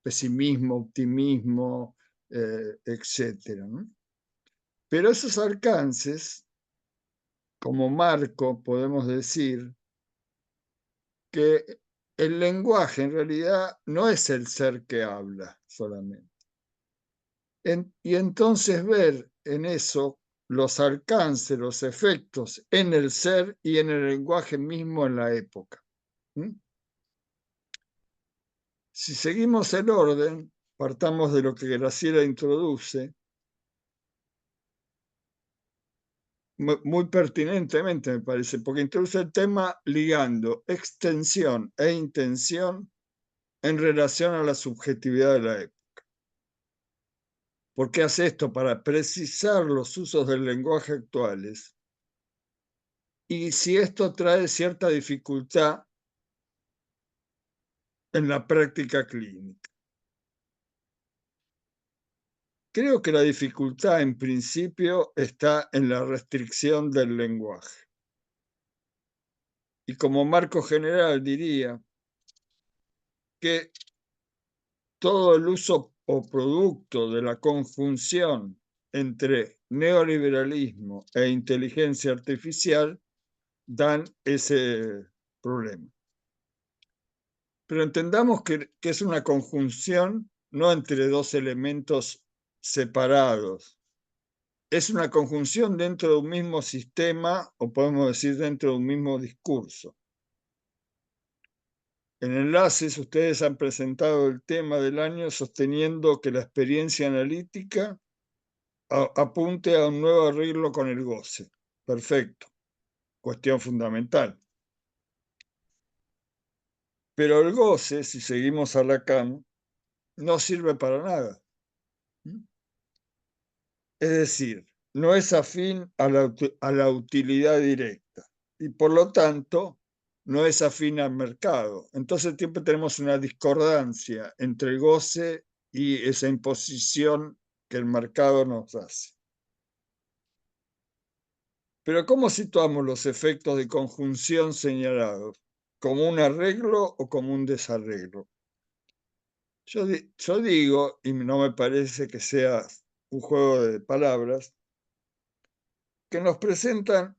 pesimismo, optimismo, etcétera, ¿no? Pero esos alcances, como marco, podemos decir que el lenguaje en realidad no es el ser que habla solamente. Y entonces ver en eso los alcances, los efectos en el ser y en el lenguaje mismo en la época. Si seguimos el orden, partamos de lo que Graciela introduce, muy pertinentemente me parece, porque introduce el tema ligando extensión e intención en relación a la subjetividad de la época. ¿Por qué hace esto? Para precisar los usos del lenguaje actuales. Y si esto trae cierta dificultad en la práctica clínica. Creo que la dificultad en principio está en la restricción del lenguaje. Y como marco general diría que todo el uso o producto de la conjunción entre neoliberalismo e inteligencia artificial dan ese problema. Pero entendamos que es una conjunción no entre dos elementos separados. Es una conjunción dentro de un mismo sistema, o podemos decir dentro de un mismo discurso. En Enlaces, ustedes han presentado el tema del año sosteniendo que la experiencia analítica apunte a un nuevo arreglo con el goce. Perfecto. Cuestión fundamental. Pero el goce, si seguimos a Lacan, no sirve para nada. Es decir, no es afín a la utilidad directa y por lo tanto no es afín al mercado. Entonces siempre tenemos una discordancia entre el goce y esa imposición que el mercado nos hace. Pero ¿cómo situamos los efectos de conjunción señalados? ¿Como un arreglo o como un desarreglo? Yo digo, y no me parece que sea un juego de palabras, que nos presentan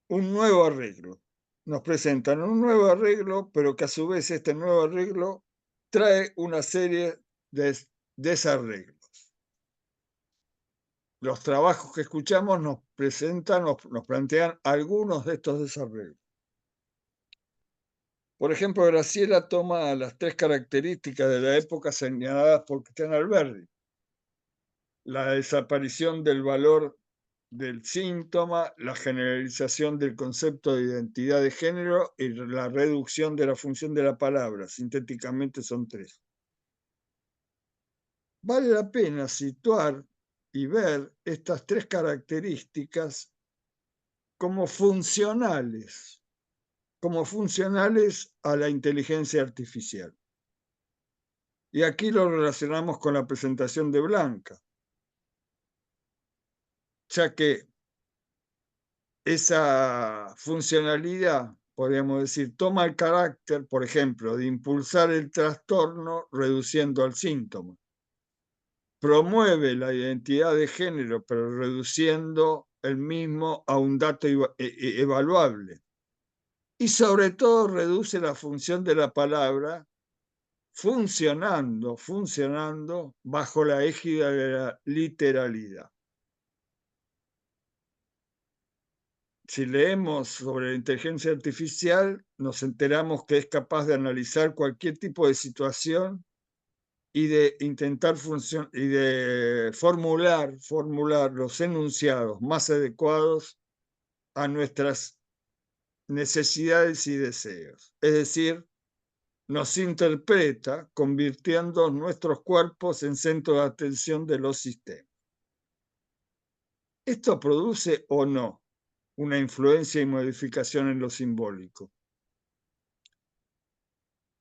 un nuevo arreglo. Nos presentan un nuevo arreglo, pero que a su vez este nuevo arreglo trae una serie de desarreglos. Los trabajos que escuchamos nos presentan, nos plantean algunos de estos desarreglos. Por ejemplo, Graciela toma las tres características de la época señaladas por Cristian Alberdi. La desaparición del valor del síntoma, la generalización del concepto de identidad de género y la reducción de la función de la palabra. Sintéticamente son tres. Vale la pena situar y ver estas tres características como funcionales a la inteligencia artificial. Y aquí lo relacionamos con la presentación de Blanca, ya que esa funcionalidad, podríamos decir, toma el carácter, por ejemplo, de impulsar el trastorno reduciendo al síntoma. Promueve la identidad de género, pero reduciendo el mismo a un dato evaluable. Y sobre todo reduce la función de la palabra funcionando bajo la égida de la literalidad. Si leemos sobre la inteligencia artificial, nos enteramos que es capaz de analizar cualquier tipo de situación y de intentar y de formular los enunciados más adecuados a nuestras necesidades y deseos. Es decir, nos interpreta convirtiendo nuestros cuerpos en centro de atención de los sistemas. ¿Esto produce o no una influencia y modificación en lo simbólico?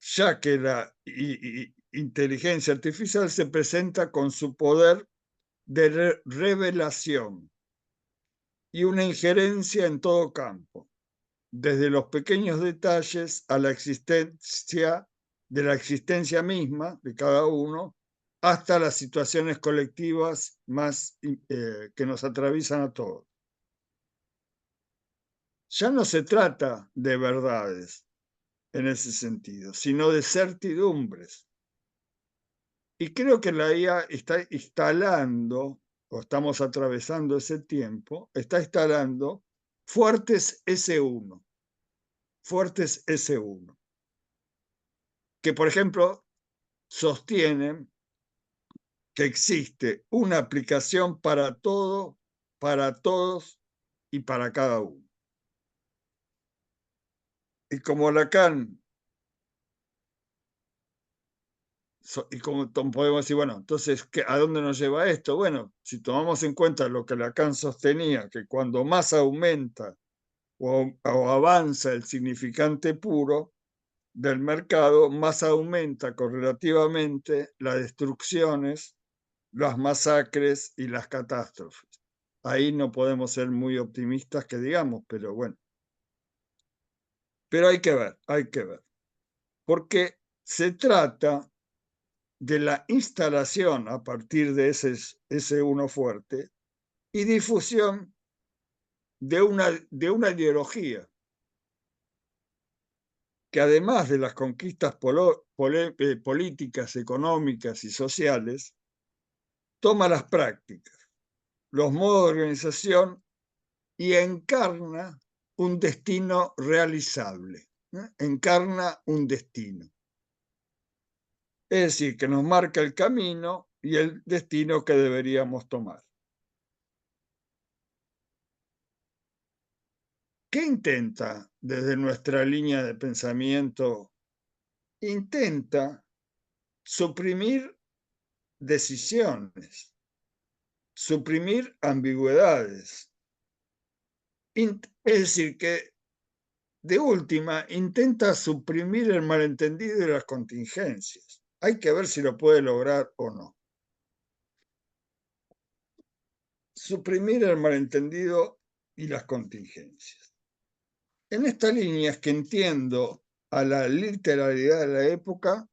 Ya que la inteligencia artificial se presenta con su poder de revelación y una injerencia en todo campo, desde los pequeños detalles a la existencia de la existencia misma de cada uno, hasta las situaciones colectivas más que nos atraviesan a todos. Ya no se trata de verdades en ese sentido, sino de certidumbres. Y creo que la IA está instalando, o estamos atravesando ese tiempo, está instalando fuertes S1, que por ejemplo sostienen que existe una aplicación para todo, para todos y para cada uno. Y como Lacan, y como podemos decir, bueno, entonces, ¿a dónde nos lleva esto? Bueno, si tomamos en cuenta lo que Lacan sostenía, que cuando más aumenta o avanza el significante puro del mercado, más aumenta correlativamente las destrucciones, las masacres y las catástrofes. Ahí no podemos ser muy optimistas que digamos, pero bueno. Pero hay que ver, porque se trata de la instalación a partir de ese uno fuerte y difusión de una ideología que además de las conquistas políticas, económicas y sociales, toma las prácticas, los modos de organización y encarna un destino realizable, ¿no? Encarna un destino. Es decir, que nos marca el camino y el destino que deberíamos tomar. ¿Qué intenta desde nuestra línea de pensamiento? Intenta suprimir decisiones, suprimir ambigüedades. Es decir, que de última intenta suprimir el malentendido y las contingencias. Hay que ver si lo puede lograr o no. Suprimir el malentendido y las contingencias. En esta línea es que entiendo a la literalidad de la época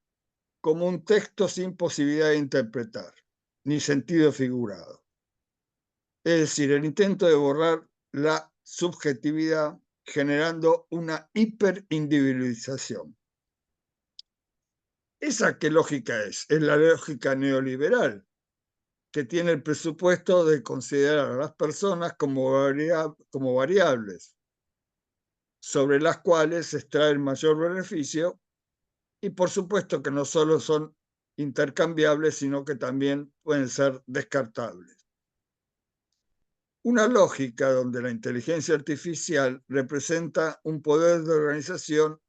como un texto sin posibilidad de interpretar, ni sentido figurado. Es decir, el intento de borrar la subjetividad generando una hiperindividualización. ¿Esa qué lógica es? Es la lógica neoliberal, que tiene el presupuesto de considerar a las personas como variables, sobre las cuales se extrae el mayor beneficio, y por supuesto que no solo son intercambiables, sino que también pueden ser descartables. Una lógica donde la inteligencia artificial representa un poder de organización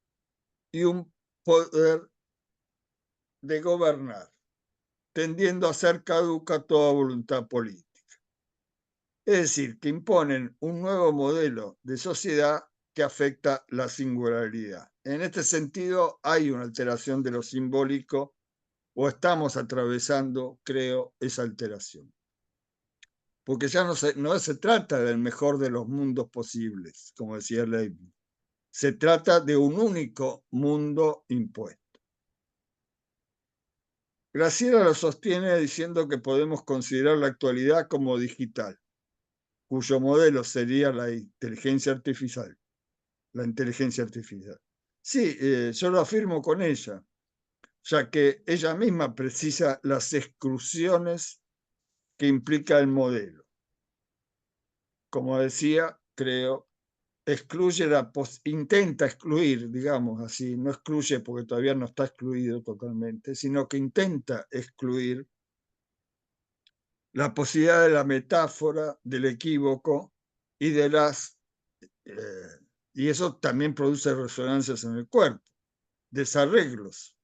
y un poder de gobernar, tendiendo a ser caduca toda voluntad política. Es decir, que imponen un nuevo modelo de sociedad que afecta la singularidad. En este sentido, hay una alteración de lo simbólico, o estamos atravesando, creo, esa alteración. Porque ya no se trata del mejor de los mundos posibles, como decía Leibniz. Se trata de un único mundo impuesto. Graciela lo sostiene diciendo que podemos considerar la actualidad como digital, cuyo modelo sería la inteligencia artificial. Sí, yo lo afirmo con ella, ya que ella misma precisa las exclusiones que implica el modelo. Como decía, creo, intenta excluir, digamos así, no excluye porque todavía no está excluido totalmente, sino que intenta excluir la posibilidad de la metáfora, del equívoco y de y eso también produce resonancias en el cuerpo, desarreglos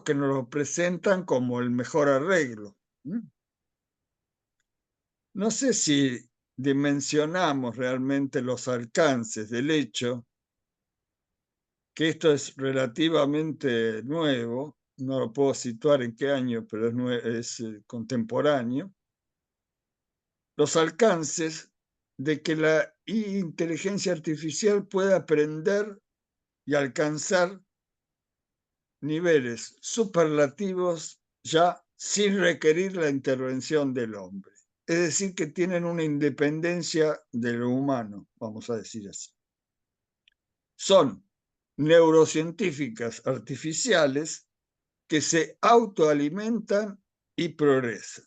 que nos lo presentan como el mejor arreglo. No sé si dimensionamos realmente los alcances del hecho que esto es relativamente nuevo, no lo puedo situar en qué año, pero es contemporáneo, los alcances de que la inteligencia artificial puede aprender y alcanzar niveles superlativos ya sin requerir la intervención del hombre. Es decir, que tienen una independencia de lo humano, vamos a decir así. Son neurocientíficas artificiales que se autoalimentan y progresan.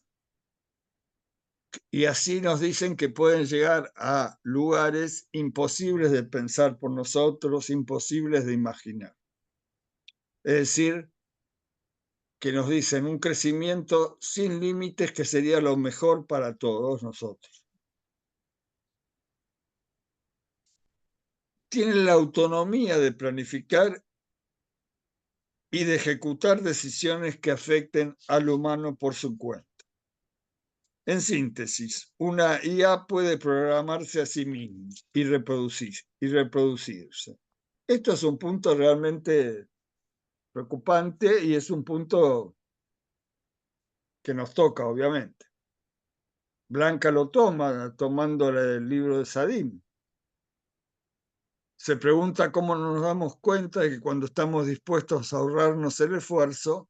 Y así nos dicen que pueden llegar a lugares imposibles de pensar por nosotros, imposibles de imaginar. Es decir, que nos dicen un crecimiento sin límites que sería lo mejor para todos nosotros. Tienen la autonomía de planificar y de ejecutar decisiones que afecten al humano por su cuenta. En síntesis, una IA puede programarse a sí misma y reproducirse. Esto es un punto realmente preocupante y es un punto que nos toca, obviamente. Blanca lo toma, tomándole el libro de Sadim. Se pregunta cómo no nos damos cuenta de que cuando estamos dispuestos a ahorrarnos el esfuerzo,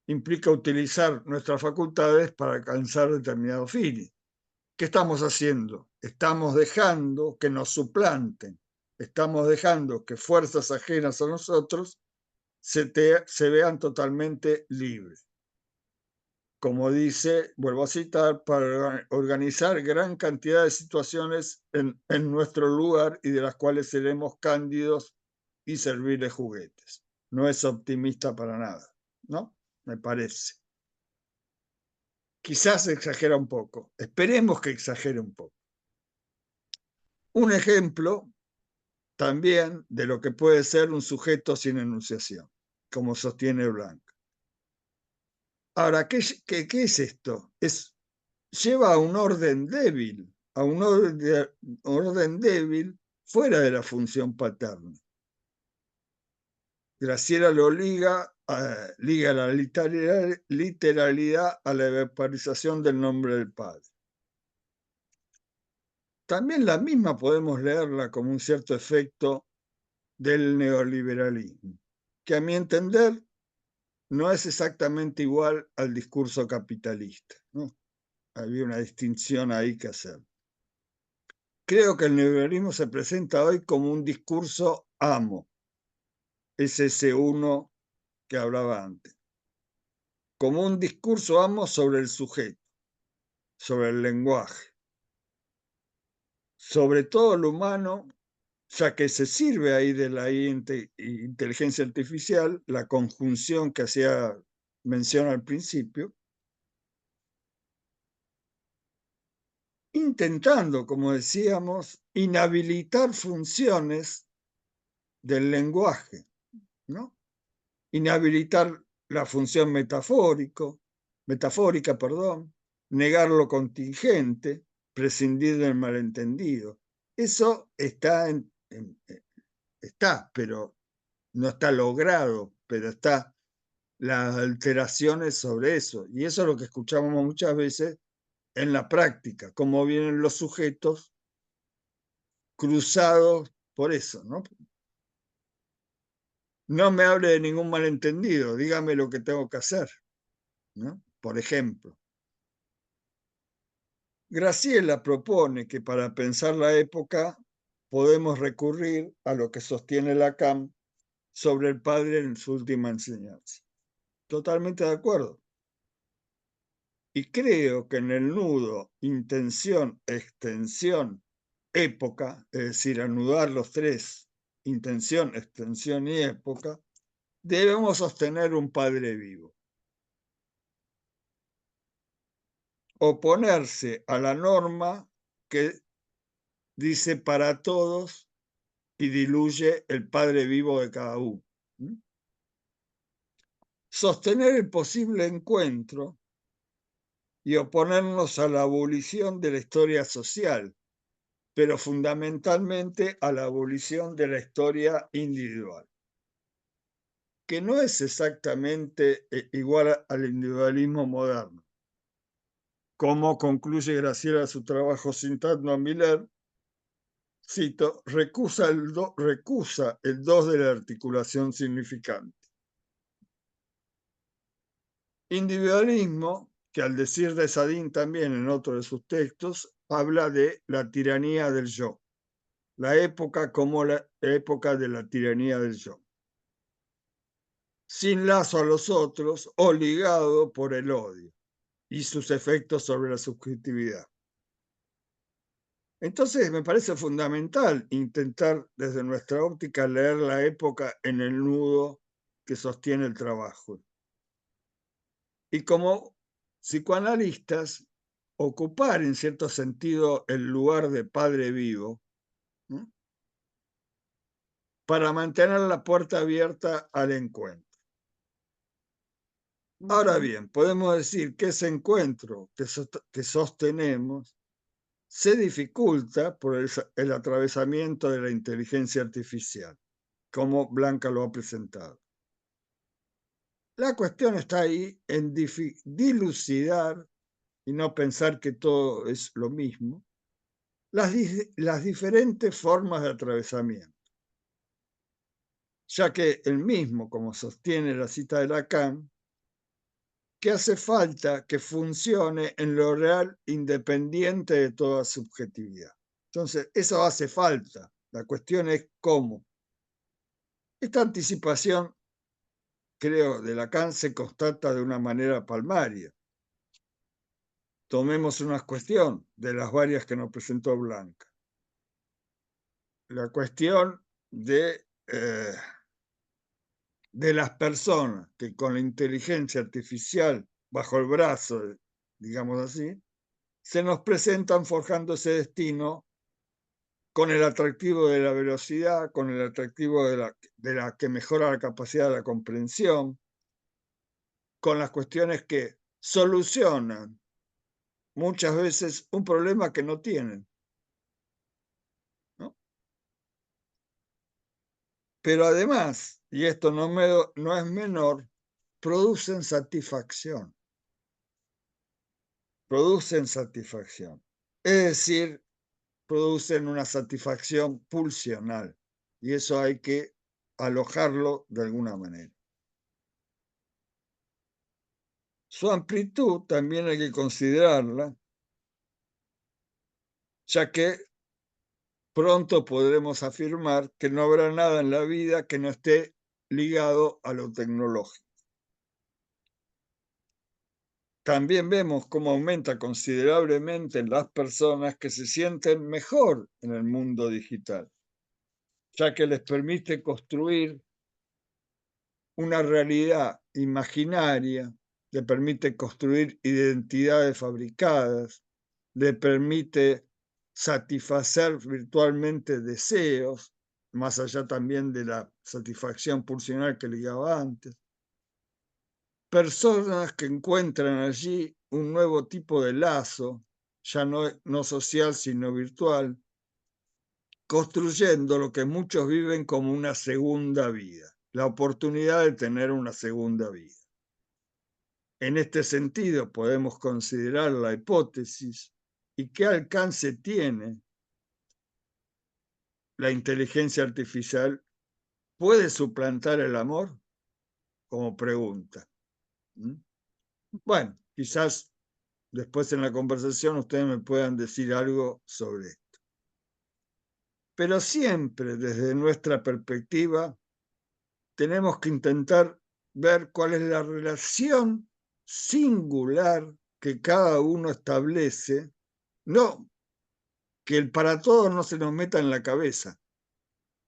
implica utilizar nuestras facultades para alcanzar determinados fines. ¿Qué estamos haciendo? Estamos dejando que nos suplanten, estamos dejando que fuerzas ajenas a nosotros se vean totalmente libres. Como dice, vuelvo a citar, para organizar gran cantidad de situaciones en nuestro lugar y de las cuales seremos cándidos y servirles juguetes. No es optimista para nada, ¿no? Me parece. Quizás exagera un poco. Esperemos que exagere un poco. Un ejemplo también de lo que puede ser un sujeto sin enunciación, como sostiene Blanc. Ahora, ¿qué es esto? Lleva a un orden débil, a un orden débil fuera de la función paterna. Graciela lo liga la literalidad a la verbalización del nombre del padre. También la misma podemos leerla como un cierto efecto del neoliberalismo, que a mi entender no es exactamente igual al discurso capitalista, ¿no? Había una distinción ahí que hacer. Creo que el neoliberalismo se presenta hoy como un discurso amo, es ese uno que hablaba antes, como un discurso amo sobre el sujeto, sobre el lenguaje, sobre todo lo humano, ya que se sirve ahí de la inteligencia artificial, la conjunción que hacía mención al principio, intentando, como decíamos, inhabilitar funciones del lenguaje, ¿no? Inhabilitar la función metafórica, negar lo contingente, prescindir del malentendido. Eso está, pero no está logrado, pero está las alteraciones sobre eso. Y eso es lo que escuchamos muchas veces en la práctica, cómo vienen los sujetos cruzados por eso, ¿no? No me hable de ningún malentendido, dígame lo que tengo que hacer, ¿no? Por ejemplo. Graciela propone que para pensar la época podemos recurrir a lo que sostiene Lacan sobre el padre en su última enseñanza. Totalmente de acuerdo. Y creo que en el nudo intención, extensión, época, es decir, anudar los tres, intención, extensión y época, debemos sostener un padre vivo. Oponerse a la norma que dice para todos y diluye el padre vivo de cada uno. Sostener el posible encuentro y oponernos a la abolición de la historia social, pero fundamentalmente a la abolición de la historia individual, que no es exactamente igual al individualismo moderno. Como concluye Graciela su trabajo citando a Miller, cito, recusa el 2 de la articulación significante. Individualismo, que al decir de Sadin también en otro de sus textos, habla de la tiranía del yo, la época como la época de la tiranía del yo, sin lazo a los otros o ligado por el odio y sus efectos sobre la subjetividad. Entonces me parece fundamental intentar desde nuestra óptica leer la época en el nudo que sostiene el trabajo. Y como psicoanalistas, ocupar en cierto sentido el lugar de padre vivo, ¿no?, para mantener la puerta abierta al encuentro. Ahora bien, podemos decir que ese encuentro que sostenemos se dificulta por el atravesamiento de la inteligencia artificial, como Blanca lo ha presentado. La cuestión está ahí en dilucidar y no pensar que todo es lo mismo, las diferentes formas de atravesamiento. ya que él mismo, como sostiene la cita de Lacan, que hace falta que funcione en lo real independiente de toda subjetividad. Entonces, eso hace falta. La cuestión es cómo. Esta anticipación, creo, de Lacan se constata de una manera palmaria. Tomemos una cuestión de las varias que nos presentó Blanca. La cuestión de las personas que con la inteligencia artificial bajo el brazo, digamos así, se nos presentan forjando ese destino con el atractivo de la velocidad, con el atractivo de la que mejora la capacidad de la comprensión, con las cuestiones que solucionan muchas veces un problema que no tienen, ¿no? Pero además, y esto no es menor, producen satisfacción. Producen satisfacción. Es decir, producen una satisfacción pulsional. Y eso hay que alojarlo de alguna manera. Su amplitud también hay que considerarla, ya que pronto podremos afirmar que no habrá nada en la vida que no esté ligado a lo tecnológico. También vemos cómo aumenta considerablemente en las personas que se sienten mejor en el mundo digital, ya que les permite construir una realidad imaginaria, le permite construir identidades fabricadas, le permite satisfacer virtualmente deseos, más allá también de la satisfacción pulsional que ligaba antes. Personas que encuentran allí un nuevo tipo de lazo, ya no social, sino virtual, construyendo lo que muchos viven como una segunda vida, la oportunidad de tener una segunda vida. En este sentido, podemos considerar la hipótesis y qué alcance tiene la inteligencia artificial. ¿Puede suplantar el amor? Como pregunta. Bueno, quizás después en la conversación ustedes me puedan decir algo sobre esto. Pero siempre desde nuestra perspectiva tenemos que intentar ver cuál es la relación singular que cada uno establece, no que el para todos no se nos meta en la cabeza,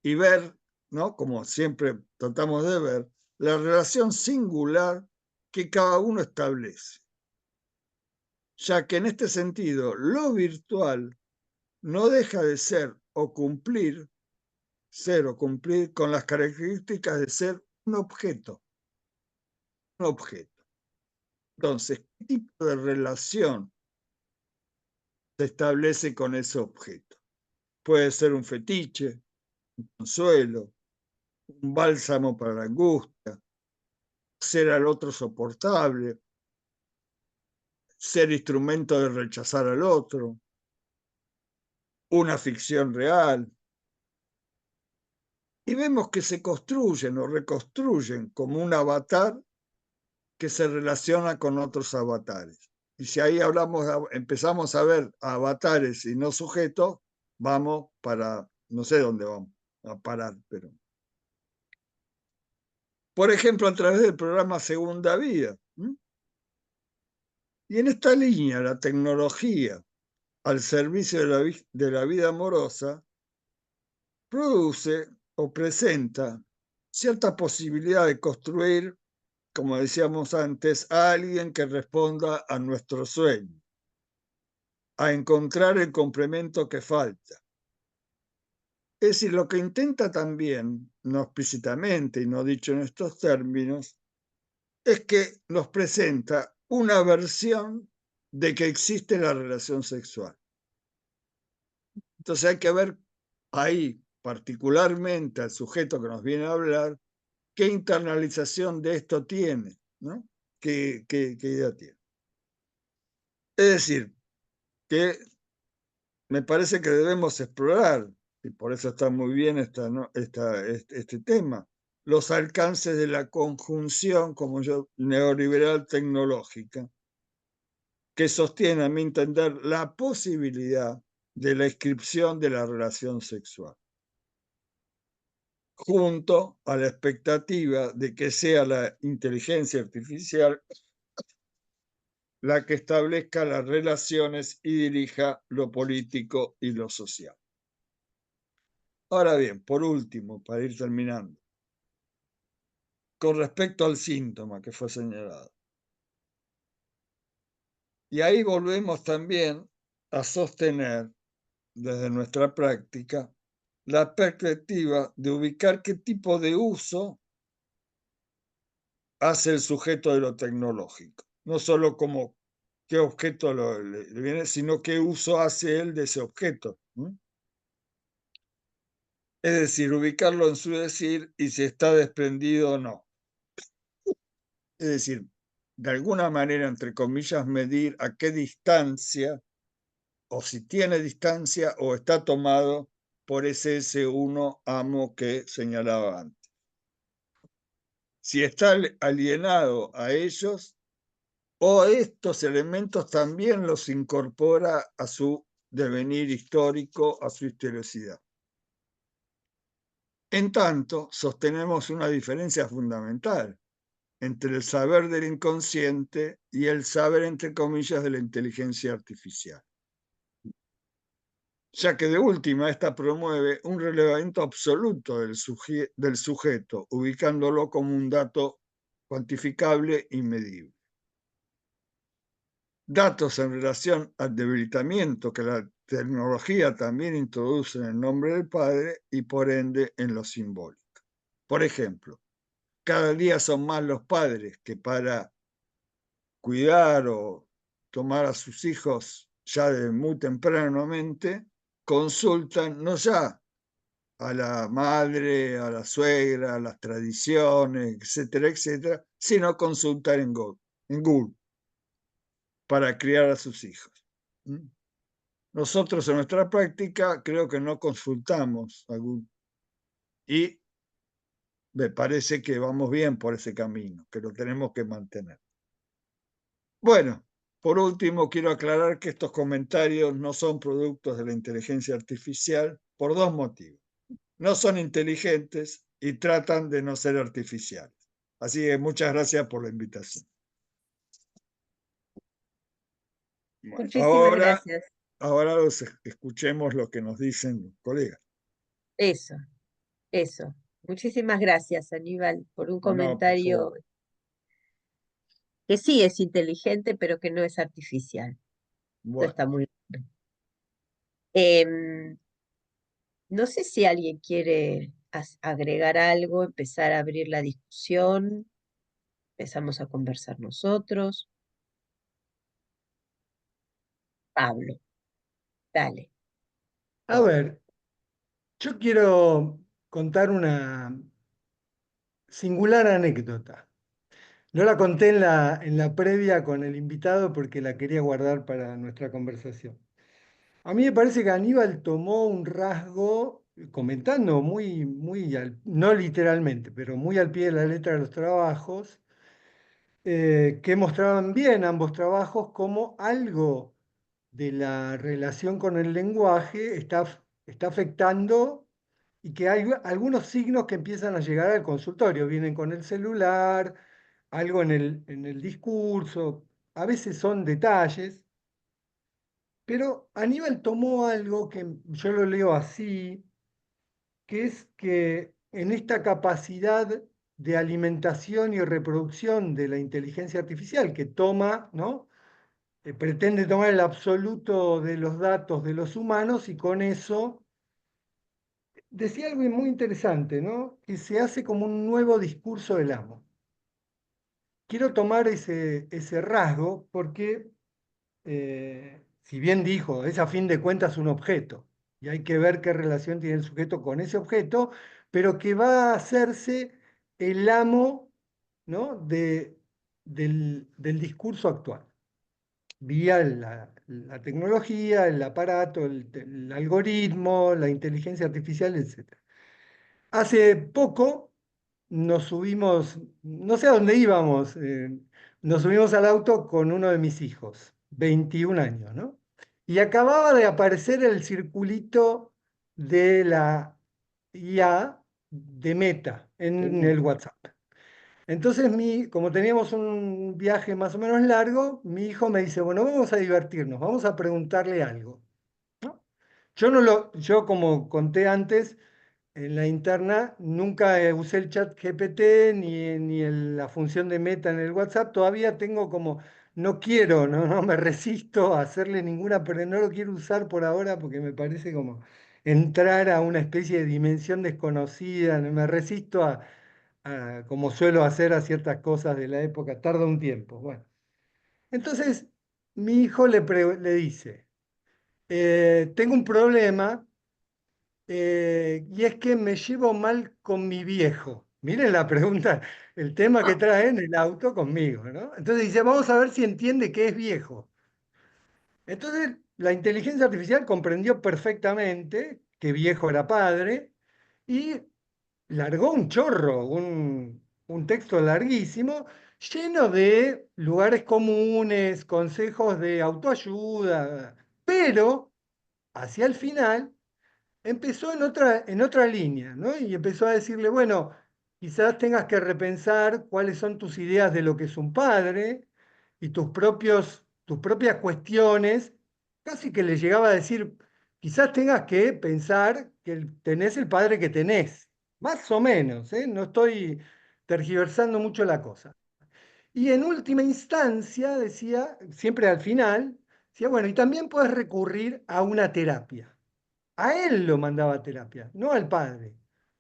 y ver, ¿no? Como siempre tratamos de ver, la relación singular que cada uno establece. Ya que en este sentido, lo virtual no deja de ser o cumplir con las características de ser un objeto. Un objeto. Entonces, ¿qué tipo de relación se establece con ese objeto? Puede ser un fetiche, un consuelo, un bálsamo para la angustia, ser al otro soportable, ser instrumento de rechazar al otro, una ficción real. Y vemos que se construyen o reconstruyen como un avatar que se relaciona con otros avatares. Y si ahí empezamos a ver avatares y no sujetos, vamos para, no sé dónde vamos a parar, pero... Por ejemplo, a través del programa Segunda Vida. Y en esta línea, la tecnología al servicio de la vida amorosa produce o presenta cierta posibilidad de construir, como decíamos antes, a alguien que responda a nuestro sueño, a encontrar el complemento que falta. Es decir, lo que intenta también, no explícitamente y no dicho en estos términos, es que nos presenta una versión de que existe la relación sexual. Entonces hay que ver ahí, particularmente al sujeto que nos viene a hablar, qué internalización de esto tiene, ¿no? ¿Qué idea tiene? Es decir, que me parece que debemos explorar, y por eso está muy bien este tema, los alcances de la conjunción, como yo, neoliberal tecnológica, que sostiene, a mi entender, la posibilidad de la inscripción de la relación sexual, junto a la expectativa de que sea la inteligencia artificial la que establezca las relaciones y dirija lo político y lo social. Ahora bien, por último, para ir terminando, con respecto al síntoma que fue señalado. Y ahí volvemos también a sostener desde nuestra práctica la perspectiva de ubicar qué tipo de uso hace el sujeto de lo tecnológico. No solo como qué objeto le viene, sino qué uso hace él de ese objeto. Es decir, ubicarlo en su decir y si está desprendido o no. Es decir, de alguna manera, entre comillas, medir a qué distancia, o si tiene distancia, o está tomado por ese S1 amo que señalaba antes. Si está alienado a ellos, o estos elementos también los incorpora a su devenir histórico, a su historicidad. En tanto, sostenemos una diferencia fundamental entre el saber del inconsciente y el saber, entre comillas, de la inteligencia artificial, ya que de última esta promueve un relevamiento absoluto del sujeto, ubicándolo como un dato cuantificable y medible. Datos en relación al debilitamiento que la tecnología también introduce en el nombre del padre y por ende en lo simbólico. Por ejemplo, cada día son más los padres que para cuidar o tomar a sus hijos ya de muy tempranamente, consultan no ya a la madre, a la suegra, a las tradiciones, etcétera, etcétera, sino consultar en Google para criar a sus hijos. Nosotros en nuestra práctica creo que no consultamos a Google y me parece que vamos bien por ese camino, que lo tenemos que mantener. Bueno, por último, quiero aclarar que estos comentarios no son productos de la inteligencia artificial por dos motivos. No son inteligentes y tratan de no ser artificiales. Así que muchas gracias por la invitación. Bueno, Muchísimas gracias. ahora escuchemos lo que nos dicen los colegas. Eso. Muchísimas gracias, Aníbal, por un No, por comentario favor. que sí es inteligente, pero que no es artificial. Eso Bueno, está muy bien. Em, no sé si alguien quiere agregar algo, empezar a abrir la discusión, empezamos a conversar nosotros. Pablo, dale. A ver, yo quiero contar una singular anécdota. No la conté en la previa con el invitado porque la quería guardar para nuestra conversación. A mí me parece que Aníbal tomó un rasgo, comentando no literalmente, pero muy al pie de la letra de los trabajos, que mostraban bien ambos trabajos como algo de la relación con el lenguaje está afectando y que hay algunos signos que empiezan a llegar al consultorio. Vienen con el celular, algo en el discurso, a veces son detalles, pero Aníbal tomó algo que yo lo leo así, que es que en esta capacidad de alimentación y reproducción de la inteligencia artificial que toma, ¿no? Pretende tomar el absoluto de los datos de los humanos y con eso decía algo muy interesante, ¿no? Que se hace como un nuevo discurso del amo. Quiero tomar ese rasgo porque, si bien dijo, es a fin de cuentas un objeto y hay que ver qué relación tiene el sujeto con ese objeto, pero que va a hacerse el amo, ¿no? del discurso actual vía la tecnología, el aparato, el algoritmo, la inteligencia artificial, etc. Hace poco nos subimos, no sé a dónde íbamos, nos subimos al auto con uno de mis hijos, 21 años, ¿no? Y acababa de aparecer el circulito de la IA de Meta en el WhatsApp. Entonces, como teníamos un viaje más o menos largo, mi hijo me dice, bueno, vamos a divertirnos, vamos a preguntarle algo, ¿no? Yo como conté antes, en la interna nunca usé el chat GPT ni la función de Meta en el WhatsApp. Todavía tengo como, no quiero, no me resisto a hacerle ninguna, pero no lo quiero usar por ahora porque me parece como entrar a una especie de dimensión desconocida. Me resisto como suelo hacer a ciertas cosas de la época. Tarda un tiempo. Bueno, entonces mi hijo le dice, tengo un problema y es que me llevo mal con mi viejo. Miren la pregunta, el tema que trae en el auto conmigo, ¿no? Entonces dice, vamos a ver si entiende qué es viejo. Entonces la inteligencia artificial comprendió perfectamente que viejo era padre y largó un chorro, un texto larguísimo, lleno de lugares comunes, consejos de autoayuda, pero hacia el final empezó en otra línea, ¿no? Y empezó a decirle, bueno, quizás tengas que repensar cuáles son tus ideas de lo que es un padre y tus propias cuestiones. Casi que le llegaba a decir, quizás tengas que pensar que tenés el padre que tenés. Más o menos, ¿eh? No estoy tergiversando mucho la cosa. Y en última instancia, decía, siempre al final, decía, bueno, y también puedes recurrir a una terapia. A él lo mandaba a terapia, no al padre,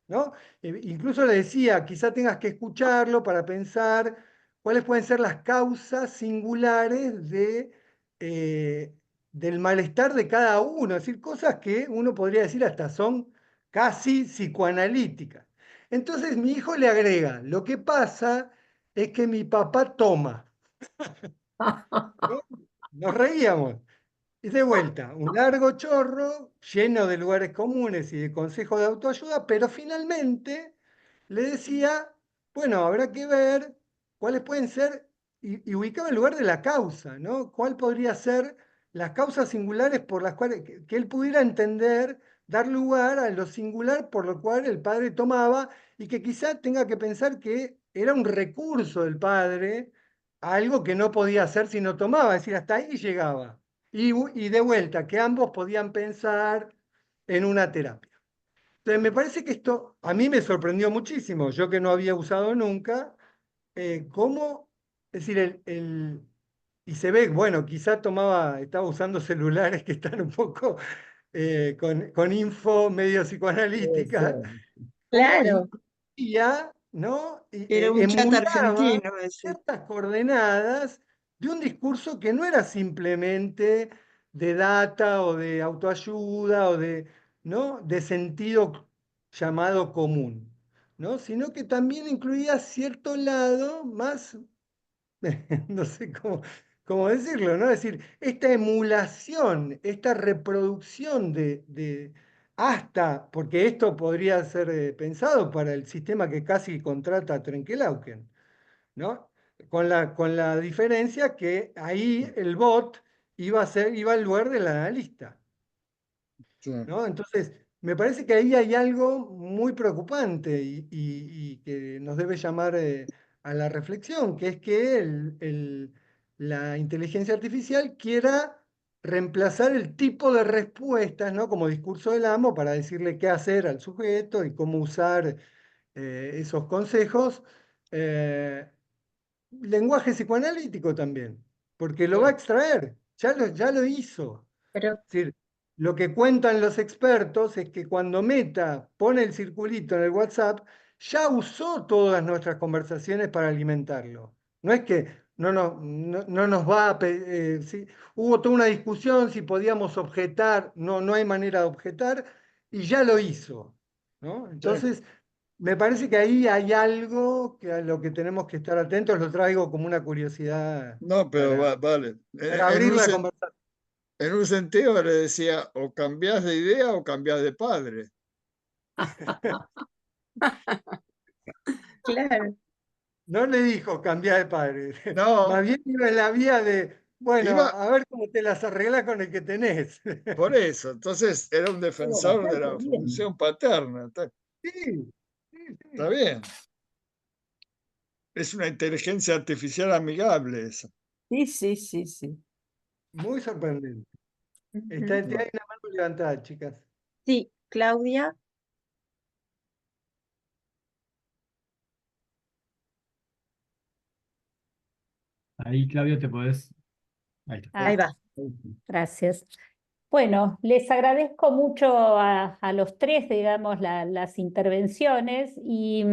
¿no? Incluso le decía, quizá tengas que escucharlo para pensar cuáles pueden ser las causas singulares eh, del malestar de cada uno, es decir, cosas que uno podría decir hasta son casi psicoanalíticas. Entonces mi hijo le agrega, lo que pasa es que mi papá toma, ¿no? Nos reíamos. Y de vuelta, un largo chorro lleno de lugares comunes y de consejos de autoayuda, pero finalmente le decía, bueno, habrá que ver cuáles pueden ser, y ubicaba el lugar de la causa, ¿no? ¿Cuál podría ser las causas singulares por las cuales que él pudiera entender, dar lugar a lo singular por lo cual el padre tomaba y que quizá tenga que pensar que era un recurso del padre, a algo que no podía hacer si no tomaba, es decir, hasta ahí llegaba. Y de vuelta, que ambos podían pensar en una terapia. Entonces, me parece que esto a mí me sorprendió muchísimo, yo que no había usado nunca, cómo, es decir, y se ve, bueno, quizá estaba usando celulares que están un poco con info medio Puede psicoanalítica, ser. cómo Claro, incluía, ¿no? Era un chat Emulaba argentino ese. ciertas coordenadas de un discurso que no era simplemente de data o de autoayuda o ¿no? De sentido llamado común, ¿no? Sino que también incluía cierto lado más no sé cómo decirlo, ¿no? Es decir, esta emulación, esta reproducción hasta, porque esto podría ser pensado para el sistema que casi contrata a Trenkelauken, ¿no? Con la diferencia que ahí el bot iba al lugar del analista. Sí. ¿No? Entonces, me parece que ahí hay algo muy preocupante y que nos debe llamar a la reflexión, que es que la inteligencia artificial quiera reemplazar el tipo de respuestas, ¿no? Como discurso del amo para decirle qué hacer al sujeto y cómo usar esos consejos. eh, Lenguaje psicoanalítico también, porque lo va a extraer, ya lo hizo. pero, Es decir, lo que cuentan los expertos es que cuando Meta pone el circulito en el WhatsApp, ya usó todas nuestras conversaciones para alimentarlo. No es que no nos va a hubo toda una discusión si podíamos objetar, no hay manera de objetar, y ya lo hizo, ¿no? Sí. Entonces, me parece que ahí hay algo a lo que tenemos que estar atentos, lo traigo como una curiosidad No, pero para, vale. para abrir la conversación. En un sentido le decía, o cambiás de idea o cambiás de padre. Claro. No le dijo cambiar de padre. No, Más bien iba en la vía de, bueno, iba a ver cómo te las arreglás con el que tenés. por eso. Entonces era un Estuvo defensor de bastante la bien. función paterna. Sí, Está sí. bien. Es una inteligencia artificial amigable esa. Sí, sí, sí, sí. Muy sorprendente. Ujú. Hay una mano levantada, chicas. Sí, Claudia. Ahí, Claudio, te podés. Ahí está. Ahí va. Gracias. Bueno, les agradezco mucho a los tres, digamos, las intervenciones y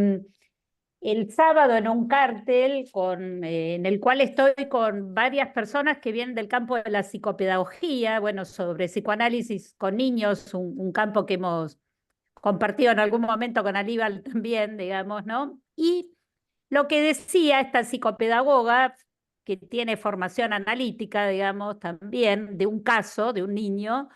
el sábado en un cártel en el cual estoy con varias personas que vienen del campo de la psicopedagogía, bueno, sobre psicoanálisis con niños, un campo que hemos compartido en algún momento con Aníbal también, digamos, ¿no? Y lo que decía esta psicopedagoga, que tiene formación analítica, digamos, también, de un caso, de un niño,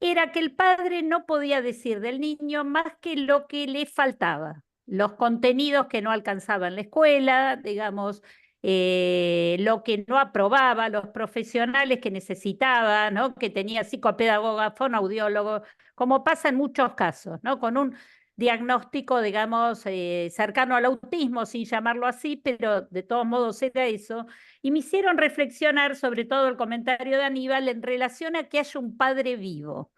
era que el padre no podía decir del niño más que lo que le faltaba, los contenidos que no alcanzaba en la escuela, digamos, lo que no aprobaba, los profesionales que necesitaba, ¿no? Que tenía psicopedagoga, fonoaudiólogo, como pasa en muchos casos, ¿no? Con un diagnóstico, digamos, cercano al autismo, sin llamarlo así, pero de todos modos era eso. Y me hicieron reflexionar sobre todo el comentario de Aníbal en relación a que haya un padre vivo.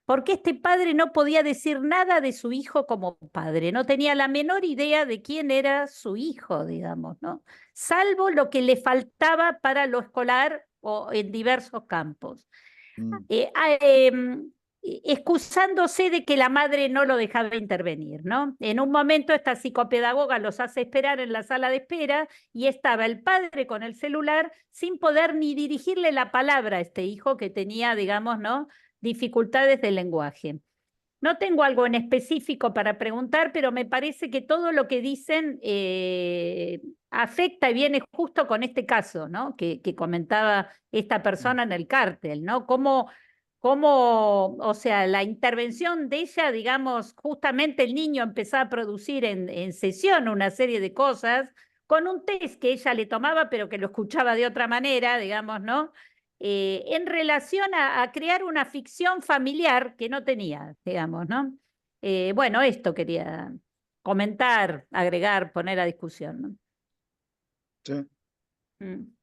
Porque este padre no podía decir nada de su hijo como padre, no tenía la menor idea de quién era su hijo, digamos, ¿no? Salvo lo que le faltaba para lo escolar o en diversos campos. Mm. Excusándose de que la madre no lo dejaba intervenir, ¿no? En un momento esta psicopedagoga los hace esperar en la sala de espera y estaba el padre con el celular sin poder ni dirigirle la palabra a este hijo que tenía, digamos, ¿no? Dificultades del lenguaje. No tengo algo en específico para preguntar, pero me parece que todo lo que dicen afecta y viene justo con este caso, ¿no? Que comentaba esta persona en el cártel, ¿no? O sea, la intervención de ella, digamos, justamente el niño empezaba a producir en sesión una serie de cosas con un test que ella le tomaba, pero que lo escuchaba de otra manera, digamos, ¿no? En relación a crear una ficción familiar que no tenía, digamos, ¿no? Bueno, esto quería comentar, agregar, poner a discusión, ¿no? Sí. Mm.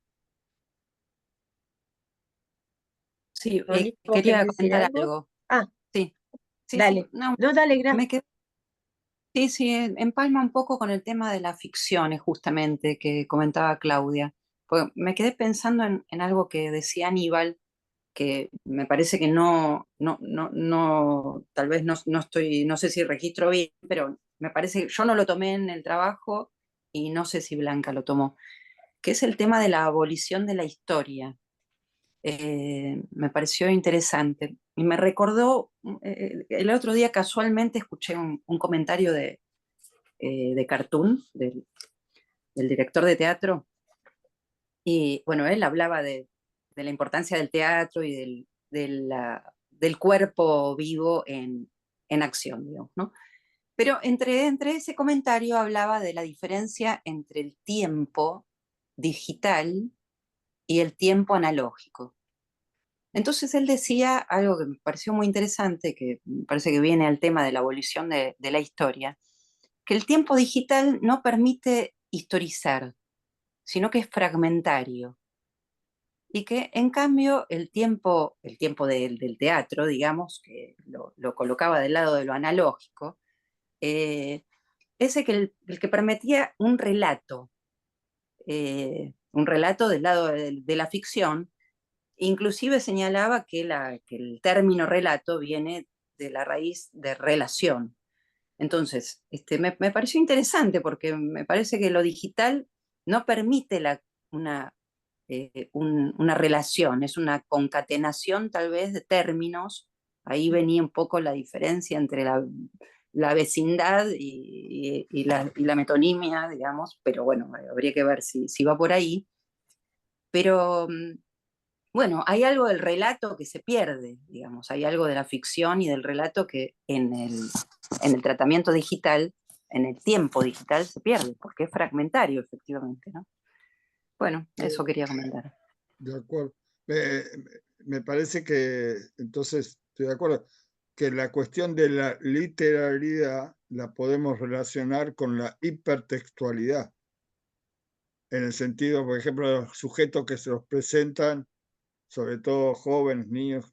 Sí, Monique, ¿vos quería querés decir comentar algo? algo. Ah, Sí, sí, sí. dale. No, No, dale, me quedé, sí, sí, empalma un poco con el tema de las ficciones, justamente, que comentaba Claudia. Porque me quedé pensando en algo que decía Aníbal, que me parece que tal vez no estoy, no sé si registro bien, pero me parece que yo no lo tomé en el trabajo y no sé si Blanca lo tomó, que es el tema de la abolición de la historia. Me pareció interesante y me recordó, el otro día casualmente escuché un comentario de Cartoon, del director de teatro, y bueno, él hablaba de la importancia del teatro y del cuerpo vivo en acción, digamos, ¿no? Pero entre ese comentario hablaba de la diferencia entre el tiempo digital y el tiempo analógico. Entonces él decía algo que me pareció muy interesante, que me parece que viene al tema de la abolición de la historia, que el tiempo digital no permite historizar, sino que es fragmentario. Y que en cambio el tiempo del teatro, digamos, que lo colocaba del lado de lo analógico, eh, ese que el que permitía un relato del lado de la ficción. Inclusive señalaba que el término relato viene de la raíz de relación. Entonces, me pareció interesante porque me parece que lo digital no permite una relación, es una concatenación tal vez de términos. Ahí venía un poco la diferencia entre la vecindad y la metonimia, digamos, pero bueno, habría que ver si va por ahí. Pero bueno, hay algo del relato que se pierde, digamos, hay algo de la ficción y del relato que en el tratamiento digital en el tiempo digital se pierde, porque es fragmentario, efectivamente, ¿no? Bueno, eso quería comentar. De acuerdo. Me parece que, entonces, estoy de acuerdo, que la cuestión de la literalidad la podemos relacionar con la hipertextualidad, en el sentido, por ejemplo, de los sujetos que se los presentan, sobre todo jóvenes, niños,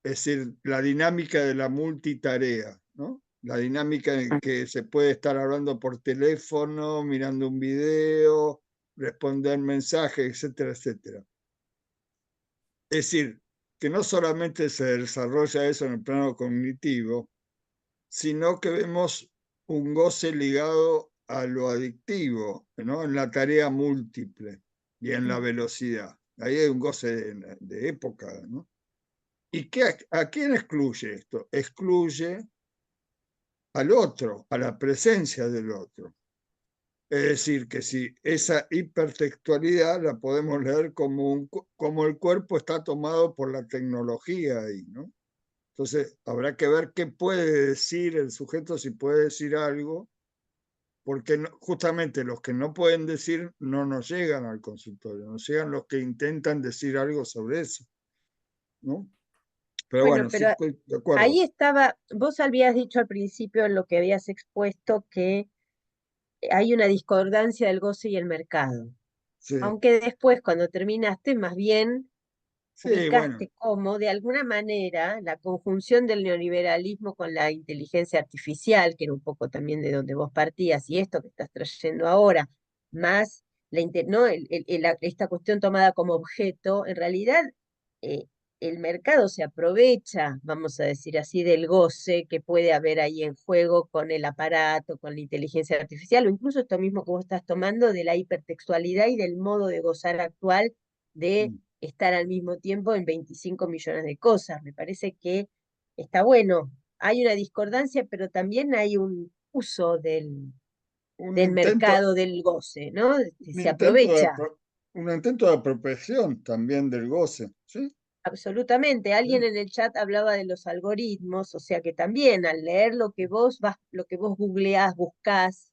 es decir, la dinámica de la multitarea, ¿no? La dinámica en que se puede estar hablando por teléfono, mirando un video, responder mensajes, etcétera, etcétera. Es decir, que no solamente se desarrolla eso en el plano cognitivo, sino que vemos un goce ligado a lo adictivo, ¿no? En la tarea múltiple y en la velocidad. Ahí hay un goce de época, ¿no? ¿Y a quién excluye esto? Excluye al otro, a la presencia del otro. Es decir, que si esa hipertextualidad la podemos leer como el cuerpo está tomado por la tecnología ahí, ¿no? Entonces, habrá que ver qué puede decir el sujeto, si puede decir algo, porque justamente los que no pueden decir no nos llegan al consultorio, nos llegan los que intentan decir algo sobre eso, ¿no? Pero Bueno, bueno, sí pero estoy de acuerdo. ahí estaba, vos habías dicho al principio en lo que habías expuesto que hay una discordancia del goce y el mercado. Sí, Aunque después, cuando terminaste, más bien sí, bueno, ubicaste como, de alguna manera, la conjunción del neoliberalismo con la inteligencia artificial, que era un poco también de donde vos partías, y esto que estás trayendo ahora, más ¿no? Esta cuestión tomada como objeto, en realidad eh, el mercado se aprovecha, vamos a decir así, del goce que puede haber ahí en juego con el aparato, con la inteligencia artificial, o incluso esto mismo que vos estás tomando de la hipertextualidad y del modo de gozar actual de estar al mismo tiempo en 25 millones de cosas. Me parece que está bueno. Hay una discordancia, pero también hay un uso un del intento, mercado del goce, ¿no? un Se intento de, aprovecha. un intento de apropiación también del goce, ¿sí? Absolutamente. Alguien Sí, en el chat hablaba de los algoritmos, o sea que también al leer lo que vos googleás, buscás,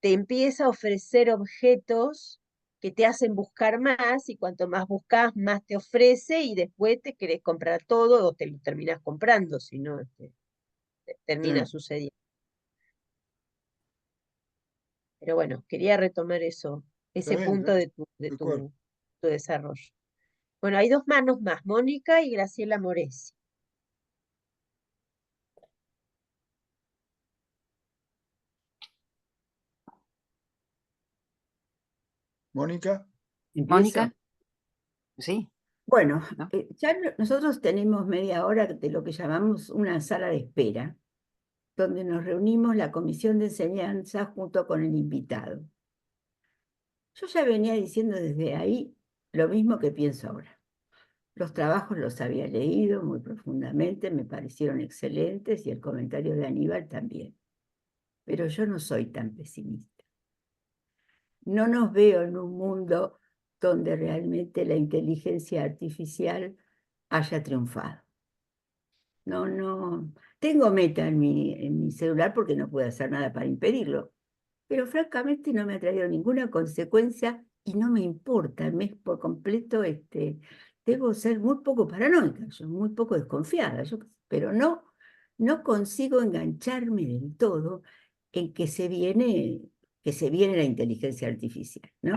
te empieza a ofrecer objetos que te hacen buscar más y cuanto más buscas, más te ofrece y después te querés comprar todo o te lo terminás comprando, si no, termina sí, sucediendo. Pero bueno, quería retomar eso, está ese bien, punto de acuerdo. tu desarrollo. Bueno, hay dos manos más, Mónica y Graciela Moresi. Mónica, ¿Empiezo? Mónica, sí, Bueno, ¿no? nosotros tenemos media hora de lo que llamamos una sala de espera, donde nos reunimos la comisión de enseñanza junto con el invitado. Yo ya venía diciendo desde ahí lo mismo que pienso ahora. Los trabajos los había leído muy profundamente, me parecieron excelentes y el comentario de Aníbal también. Pero yo no soy tan pesimista. No nos veo en un mundo donde realmente la inteligencia artificial haya triunfado. No. Tengo Meta en mi celular porque no puedo hacer nada para impedirlo. Pero francamente no me ha traído ninguna consecuencia y no me importa. Me es por completo, debo ser muy poco paranoica, yo muy poco desconfiada, pero no consigo engancharme del todo en que se viene la inteligencia artificial, ¿no?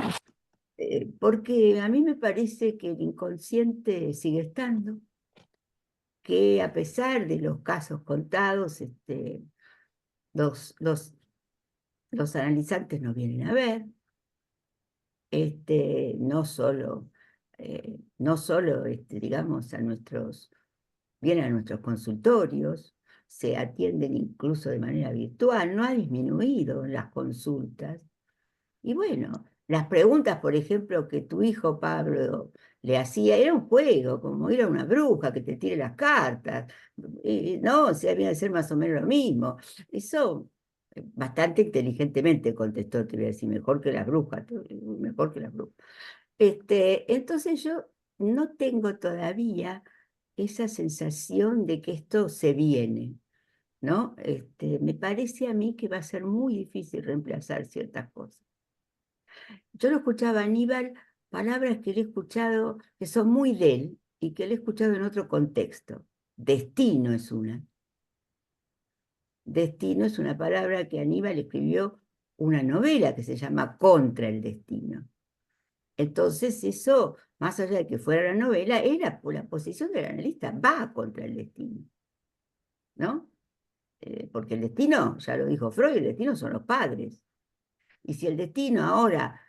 Porque a mí me parece que el inconsciente sigue estando, que a pesar de los casos contados, los, los, los analizantes no vienen a ver, no solo digamos, vienen a nuestros consultorios, se atienden incluso de manera virtual, no ha disminuido las consultas. Y bueno, las preguntas, por ejemplo, que tu hijo Pablo le hacía, era un juego, como ir a una bruja que te tire las cartas. No, o sea, viene a ser más o menos lo mismo. Eso bastante inteligentemente contestó, te voy a decir, mejor que las brujas, mejor que las brujas. Entonces yo no tengo todavía esa sensación de que esto se viene. ¿no? Me parece a mí que va a ser muy difícil reemplazar ciertas cosas. Yo lo escuchaba a Aníbal, palabras que le he escuchado que son muy de él y que le he escuchado en otro contexto. Destino es una. Destino es una palabra que Aníbal escribió una novela que se llama Contra el Destino. Entonces eso, más allá de que fuera la novela, era por la posición del analista, va contra el destino, ¿no? Porque el destino, ya lo dijo Freud, el destino son los padres. Y si el destino ahora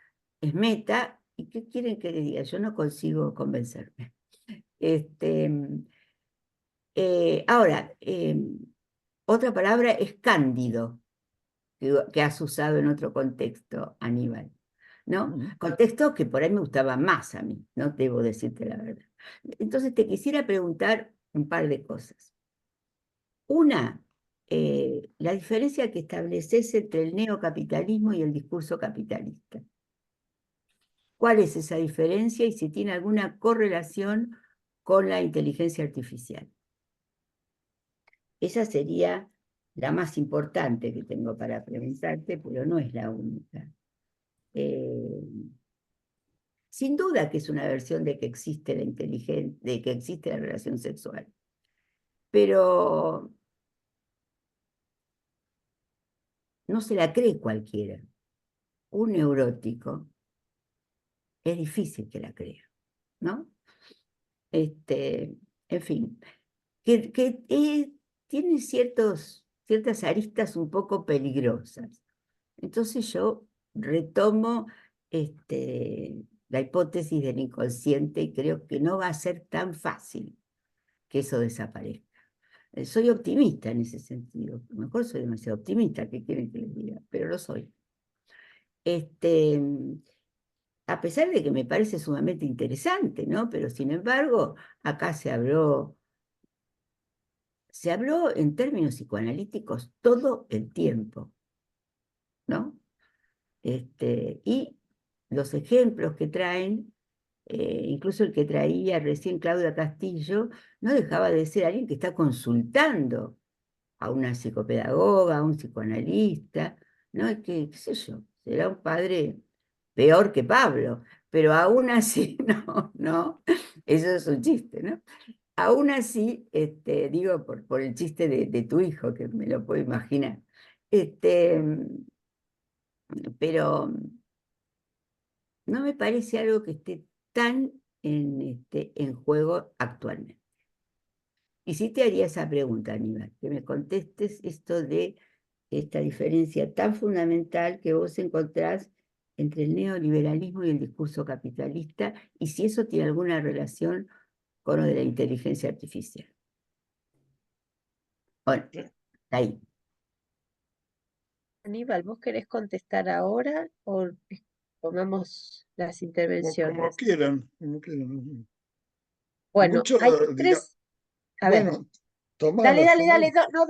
es meta, ¿y qué quieren que les diga? Yo no consigo convencerme. Ahora, otra palabra es cándido, que has usado en otro contexto, Aníbal, ¿no? Contexto que por ahí me gustaba más a mí, no debo decirte la verdad. Entonces te quisiera preguntar un par de cosas. Una, la diferencia que estableces entre el neocapitalismo y el discurso capitalista. ¿Cuál es esa diferencia y si tiene alguna correlación con la inteligencia artificial? Esa sería la más importante que tengo para preguntarte, pero no es la única. Sin duda que es una versión de que existe la inteligencia, de que existe la relación sexual. Pero no se la cree cualquiera. Un neurótico es difícil que la crea, ¿no? En fin, tiene ciertas aristas un poco peligrosas. Entonces yo retomo la hipótesis del inconsciente y creo que no va a ser tan fácil que eso desaparezca. Soy optimista en ese sentido. A lo mejor soy demasiado optimista, ¿qué quieren que les diga? Pero lo soy. A pesar de que me parece sumamente interesante, ¿no? Pero sin embargo, acá se habló en términos psicoanalíticos todo el tiempo, ¿no? Y los ejemplos que traen, incluso el que traía recién Claudia Castillo, no dejaba de ser alguien que está consultando a una psicopedagoga, a un psicoanalista, ¿no? Es que, qué sé yo, será un padre peor que Pablo, pero aún así, no, eso es un chiste, ¿no? Aún así, digo, por el chiste de tu hijo, que me lo puedo imaginar, pero no me parece algo que esté tan en juego actualmente. Y sí te haría esa pregunta, Aníbal, que me contestes esto de esta diferencia tan fundamental que vos encontrás entre el neoliberalismo y el discurso capitalista, y si eso tiene alguna relación con lo de la inteligencia artificial. Bueno, ahí. Aníbal, ¿vos querés contestar ahora o tomamos las Como intervenciones? quieran, como quieran. Bueno, Mucho, hay tres. A ver, bueno, tomá dale, las dale, dale, palabras. no,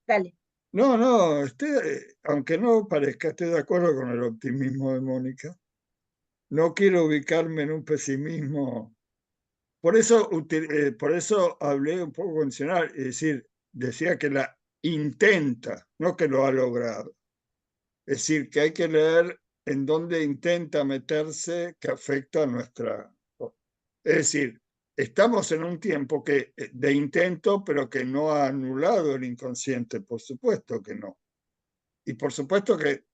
dale. No, aunque no parezca, estoy de acuerdo con el optimismo de Mónica. No quiero ubicarme en un pesimismo. Por eso hablé un poco condicional, es decir, decía que la intenta, no que lo ha logrado. Es decir, que hay que leer en dónde intenta meterse que afecta a nuestra... Es decir, estamos en un tiempo de intento, pero que no ha anulado el inconsciente, por supuesto que no. Y por supuesto que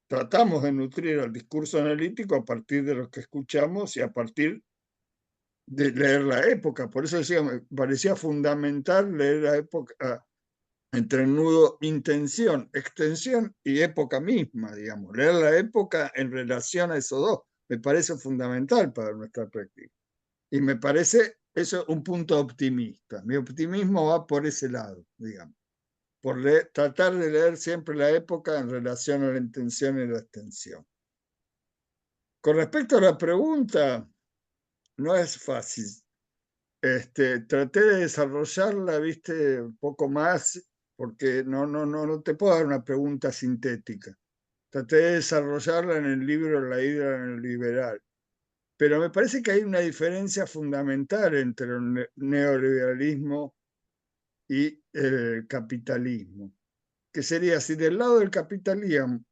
tratamos de nutrir el discurso analítico a partir de lo que escuchamos y a partir de leer la época. Por eso decía, me parecía fundamental leer la época entre el nudo intención, extensión y época misma, digamos. Leer la época en relación a esos dos me parece fundamental para nuestra práctica. Y me parece eso un punto optimista. Mi optimismo va por ese lado, digamos. Por tratar de leer siempre la época en relación a la intención y la extensión. Con respecto a la pregunta, no es fácil. Traté de desarrollarla, viste, un poco más, porque no te puedo dar una pregunta sintética. Traté de desarrollarla en el libro La hidra neoliberal. Pero me parece que hay una diferencia fundamental entre el neoliberalismo y el capitalismo, que sería si del lado del capitalismo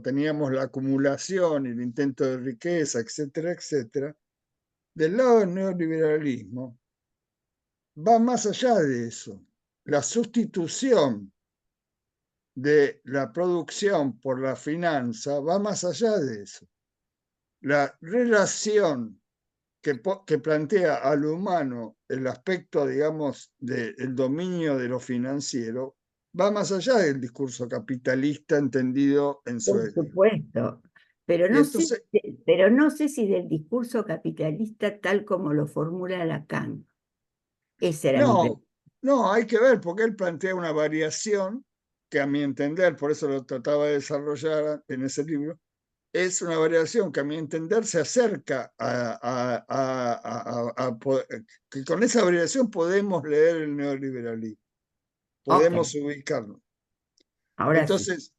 teníamos la acumulación y el intento de riqueza, etcétera, etcétera, del lado del neoliberalismo va más allá de eso. La sustitución de la producción por la finanza va más allá de eso. La relación que plantea al humano el aspecto, digamos, del dominio de lo financiero, va más allá del discurso capitalista entendido en su Por supuesto, pero Y no sé, entonces, pero no sé si del discurso capitalista tal como lo formula Lacan. Esa era mi pregunta. no, hay que ver, porque él plantea una variación que a mi entender, por eso lo trataba de desarrollar en ese libro, es una variación que a mi entender se acerca que con esa variación podemos leer el neoliberalismo, Ok, podemos ubicarlo. ahora sí. Entonces,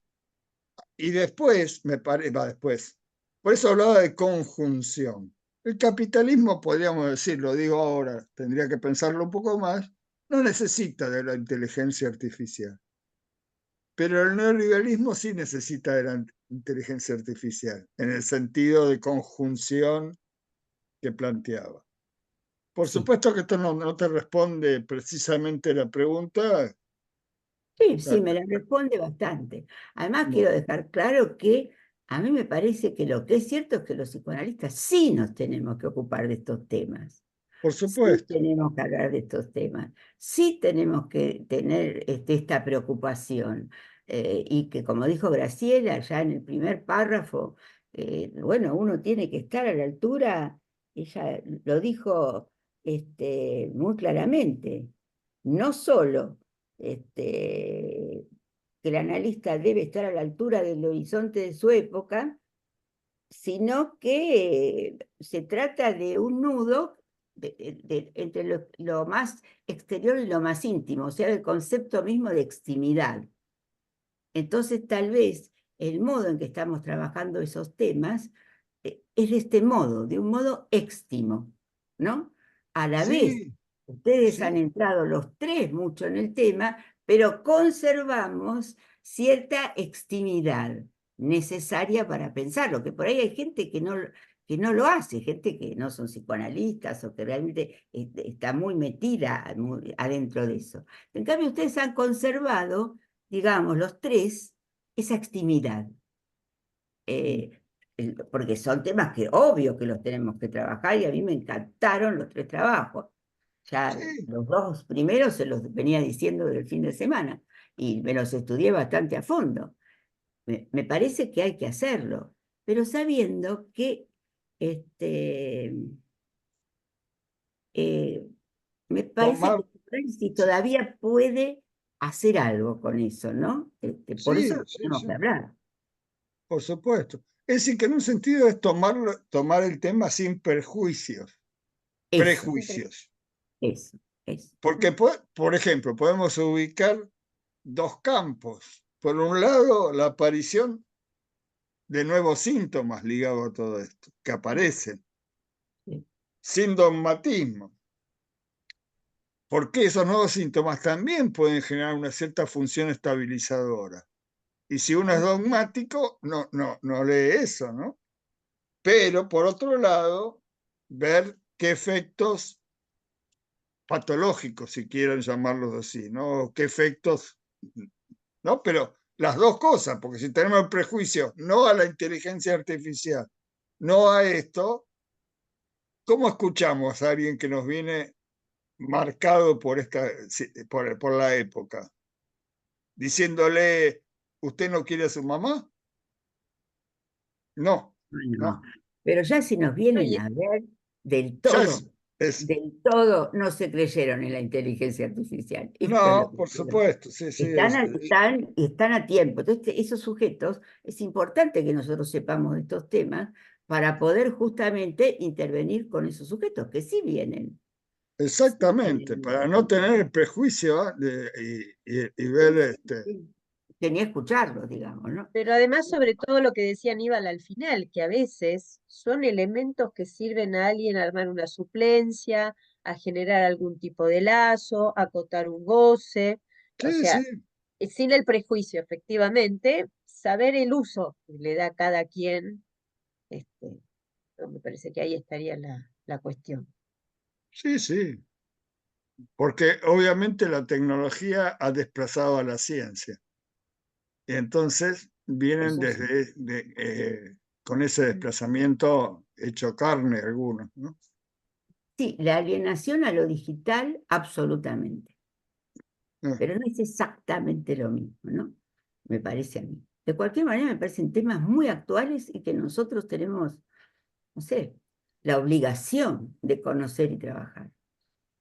y después, después, por eso hablaba de conjunción. El capitalismo, podríamos decir, lo digo ahora, tendría que pensarlo un poco más, no necesita de la inteligencia artificial. Pero el neoliberalismo sí necesita de la inteligencia artificial, en el sentido de conjunción que planteaba. Por Sí. supuesto que esto no te responde precisamente la pregunta. Sí, me la responde bastante. Además, No, quiero dejar claro que a mí me parece que lo que es cierto es que los psicoanalistas sí nos tenemos que ocupar de estos temas. por Sí supuesto. tenemos que hablar de estos temas, sí tenemos que tener esta preocupación. Y que, como dijo Graciela ya en el primer párrafo, bueno, uno tiene que estar a la altura, ella lo dijo muy claramente, no solo que el analista debe estar a la altura del horizonte de su época, sino que se trata de un nudo entre lo más exterior y lo más íntimo, o sea, el concepto mismo de extimidad. Entonces, tal vez el modo en que estamos trabajando esos temas es de este modo, de un modo éxtimo, ¿no? A la vez, Sí, ustedes han sí, entrado los tres mucho en el tema, pero conservamos cierta extimidad necesaria para pensarlo, que por ahí hay gente que no lo hace, gente que no son psicoanalistas o que realmente está muy metida adentro de eso. En cambio, ustedes han conservado, digamos, los tres, esa extimidad. Porque son temas que obvio que los tenemos que trabajar y a mí me encantaron los tres trabajos. Ya sí. los dos primeros se los venía diciendo del fin de semana y me los estudié bastante a fondo. Me parece que hay que hacerlo, pero sabiendo que este, eh, me parece Tomar, que si sí, todavía puede hacer algo con eso, ¿no? Por eso sí, lo sí, tenemos sí, que hablar. por supuesto. Es decir, que en un sentido es tomar el tema sin Eso, prejuicios. eso, eso. Porque, por ejemplo, podemos ubicar dos campos. Por un lado, la aparición de nuevos síntomas ligados a todo esto, que aparecen, Sí. sin dogmatismo. Porque esos nuevos síntomas también pueden generar una cierta función estabilizadora. Y si uno es dogmático, no lee eso, ¿no? Pero, por otro lado, ver qué efectos patológicos, si quieren llamarlos así, ¿no? ¿Qué efectos, ¿no? Pero las dos cosas, porque si tenemos el prejuicio no a la inteligencia artificial, no a esto, ¿cómo escuchamos a alguien que nos viene marcado por la época? Diciéndole, ¿usted no quiere a su mamá? No, Bueno, no. pero ya si nos vienen Oye, a ver Ya es del todo no se creyeron en la inteligencia artificial. Esto es lo no, que por quiero. supuesto, sí, sí. Están a tiempo. Entonces, esos sujetos, es importante que nosotros sepamos de estos temas para poder justamente intervenir con esos sujetos, que sí vienen. Sí Exactamente, vienen. para no tener el prejuicio, ¿ah? Y ver Sí. Tenía que escucharlos, digamos, ¿no? pero además sobre todo lo que decía Aníbal al final, que a veces son elementos que sirven a alguien a armar una suplencia, a generar algún tipo de lazo, a acotar un goce, o Sí, sea, sí, sin el prejuicio, efectivamente, saber el uso que le da cada quien, no, me parece que ahí estaría la cuestión. sí, sí, porque obviamente la tecnología ha desplazado a la ciencia. Y entonces vienen Eso sí. con ese desplazamiento hecho carne algunos, ¿no? Sí, la alienación a lo digital, absolutamente. Ah, Pero no es exactamente lo mismo, ¿no? Me parece a mí. De cualquier manera, me parecen temas muy actuales y que nosotros tenemos, no sé, la obligación de conocer y trabajar.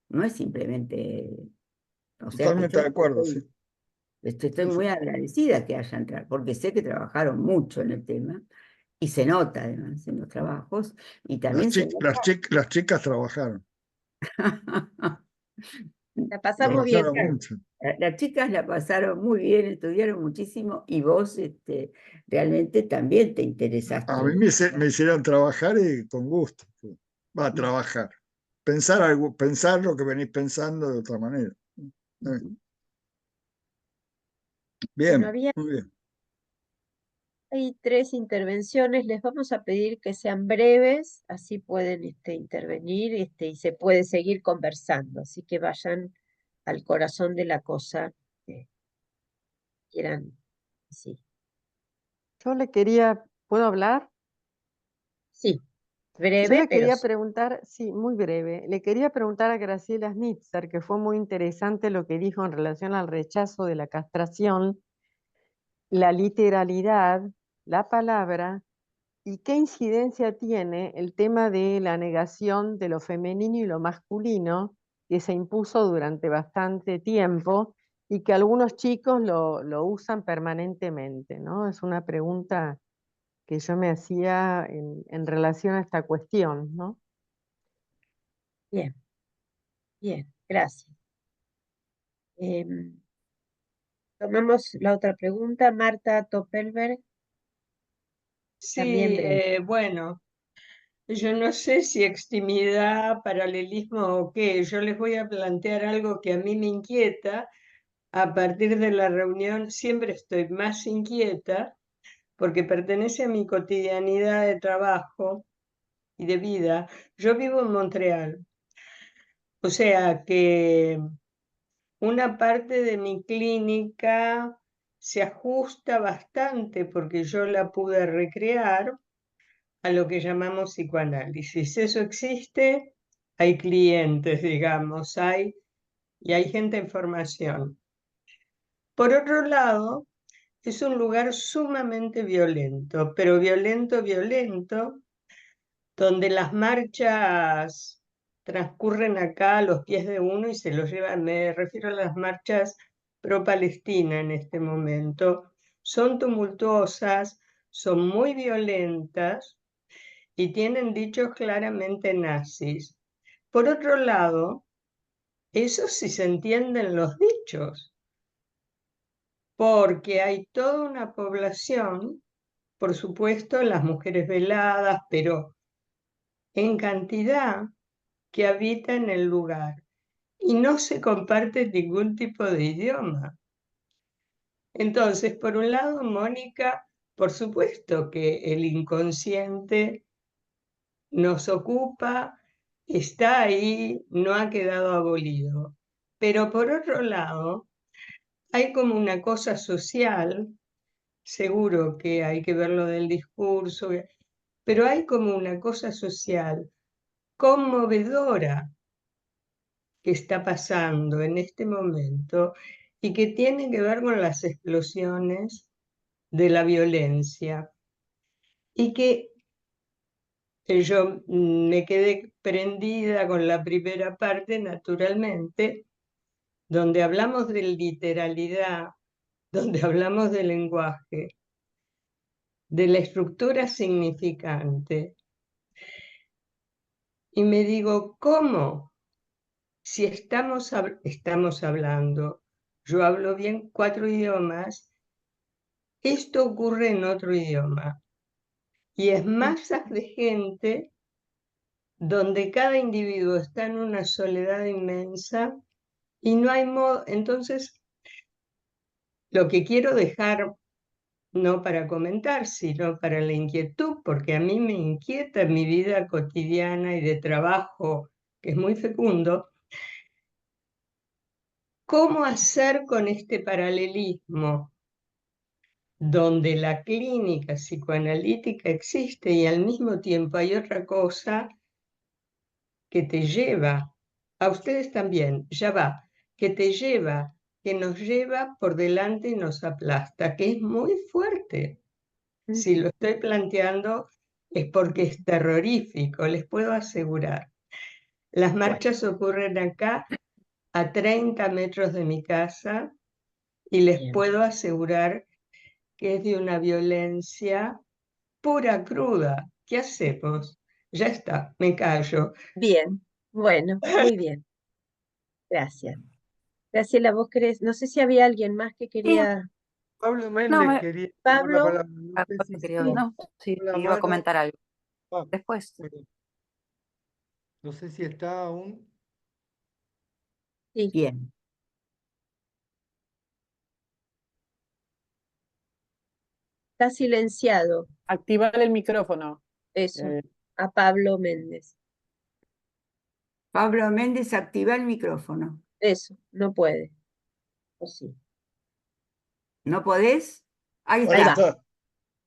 No es simplemente, o sea que totalmente yo de acuerdo, sí. estoy Sí, sí. muy agradecida que haya entrado, porque sé que trabajaron mucho en el tema y se nota además en los trabajos y también se nota. Las chicas trabajaron, La pasamos bien. trabajaron mucho. Las chicas la pasaron muy bien, estudiaron muchísimo y vos realmente también te A mí interesaste. me hicieron trabajar y con gusto. Va a trabajar. Pensar lo que venís pensando de otra manera. Bueno, Bien, muy bien. hay 3 intervenciones, les vamos a pedir que sean breves, así pueden intervenir y se puede seguir conversando, así que vayan al corazón de la cosa que quieran. Sí, Yo le quería, ¿puedo hablar? sí, Yo breve, le pero quería sí. preguntar, sí, muy breve, le quería preguntar a Graciela Schnitzer, que fue muy interesante lo que dijo en relación al rechazo de la castración, la literalidad, la palabra, y qué incidencia tiene el tema de la negación de lo femenino y lo masculino, que se impuso durante bastante tiempo y que algunos chicos lo usan permanentemente, ¿no? Es una pregunta que yo me hacía en relación a esta cuestión, ¿no? Bien, bien, gracias. Em, Tomamos la otra pregunta, Marta Toppelberg, también Sí, breve. bueno, yo no sé si extimidad, paralelismo o qué. Yo les voy a plantear algo que a mí me inquieta. A partir de la reunión siempre estoy más inquieta porque pertenece a mi cotidianidad de trabajo y de vida. Yo vivo en Montreal, o sea que una parte de mi clínica se ajusta bastante porque yo la pude recrear a lo que llamamos psicoanálisis. Eso existe, hay clientes, digamos, y hay gente en formación. Por otro lado, es un lugar sumamente violento, pero violento, violento, donde las marchas transcurren acá a los pies de uno y se los llevan, me refiero a las marchas pro-Palestina en este momento, son tumultuosas, son muy violentas y tienen dichos claramente nazis. Por otro lado, eso sí se entienden los dichos, porque hay toda una población, por supuesto, las mujeres veladas, pero en cantidad que habita en el lugar y no se comparte ningún tipo de idioma. Entonces, por un lado, Mónica, por supuesto que el inconsciente nos ocupa, está ahí, no ha quedado abolido. Pero por otro lado, hay como una cosa social, seguro que hay que ver lo del discurso, pero hay como una cosa social conmovedora que está pasando en este momento y que tiene que ver con las explosiones de la violencia y que yo me quedé prendida con la primera parte, naturalmente, donde hablamos de literalidad, donde hablamos de lenguaje, de la estructura significante. Y me digo, ¿cómo? Si estamos hablando, yo hablo bien 4 idiomas, esto ocurre en otro idioma. Y es masas de gente donde cada individuo está en una soledad inmensa y no hay modo. Entonces, lo que quiero dejar, no para comentar, sino para la inquietud, porque a mí me inquieta mi vida cotidiana y de trabajo, que es muy fecundo, ¿cómo hacer con este paralelismo donde la clínica psicoanalítica existe y al mismo tiempo hay otra cosa que te lleva, a ustedes también, ya va, que te lleva, que nos lleva por delante y nos aplasta, que es muy fuerte? Si lo estoy planteando es porque es terrorífico, les puedo asegurar. Las marchas ocurren acá a 30 metros de mi casa y les Bien. puedo asegurar que es de una violencia pura, cruda. ¿Qué hacemos? Ya está, me callo. Bien, bueno, muy bien. Gracias. Graciela, vos querés, no sé si había alguien más que Sí, quería. Pablo no, Méndez quería tomar la Pablo, palabra. No sé si sí, no, sí, con la iba a mano. comentar algo. Ah, Después, bueno, no sé si está aún. sí, Bien. está silenciado. Activar el micrófono. Eso, Eh, a Pablo Méndez. Pablo Méndez, activa el micrófono. Eso, no puede. O sí. ¿No podés? Ahí Ahí Ahí va, está. está.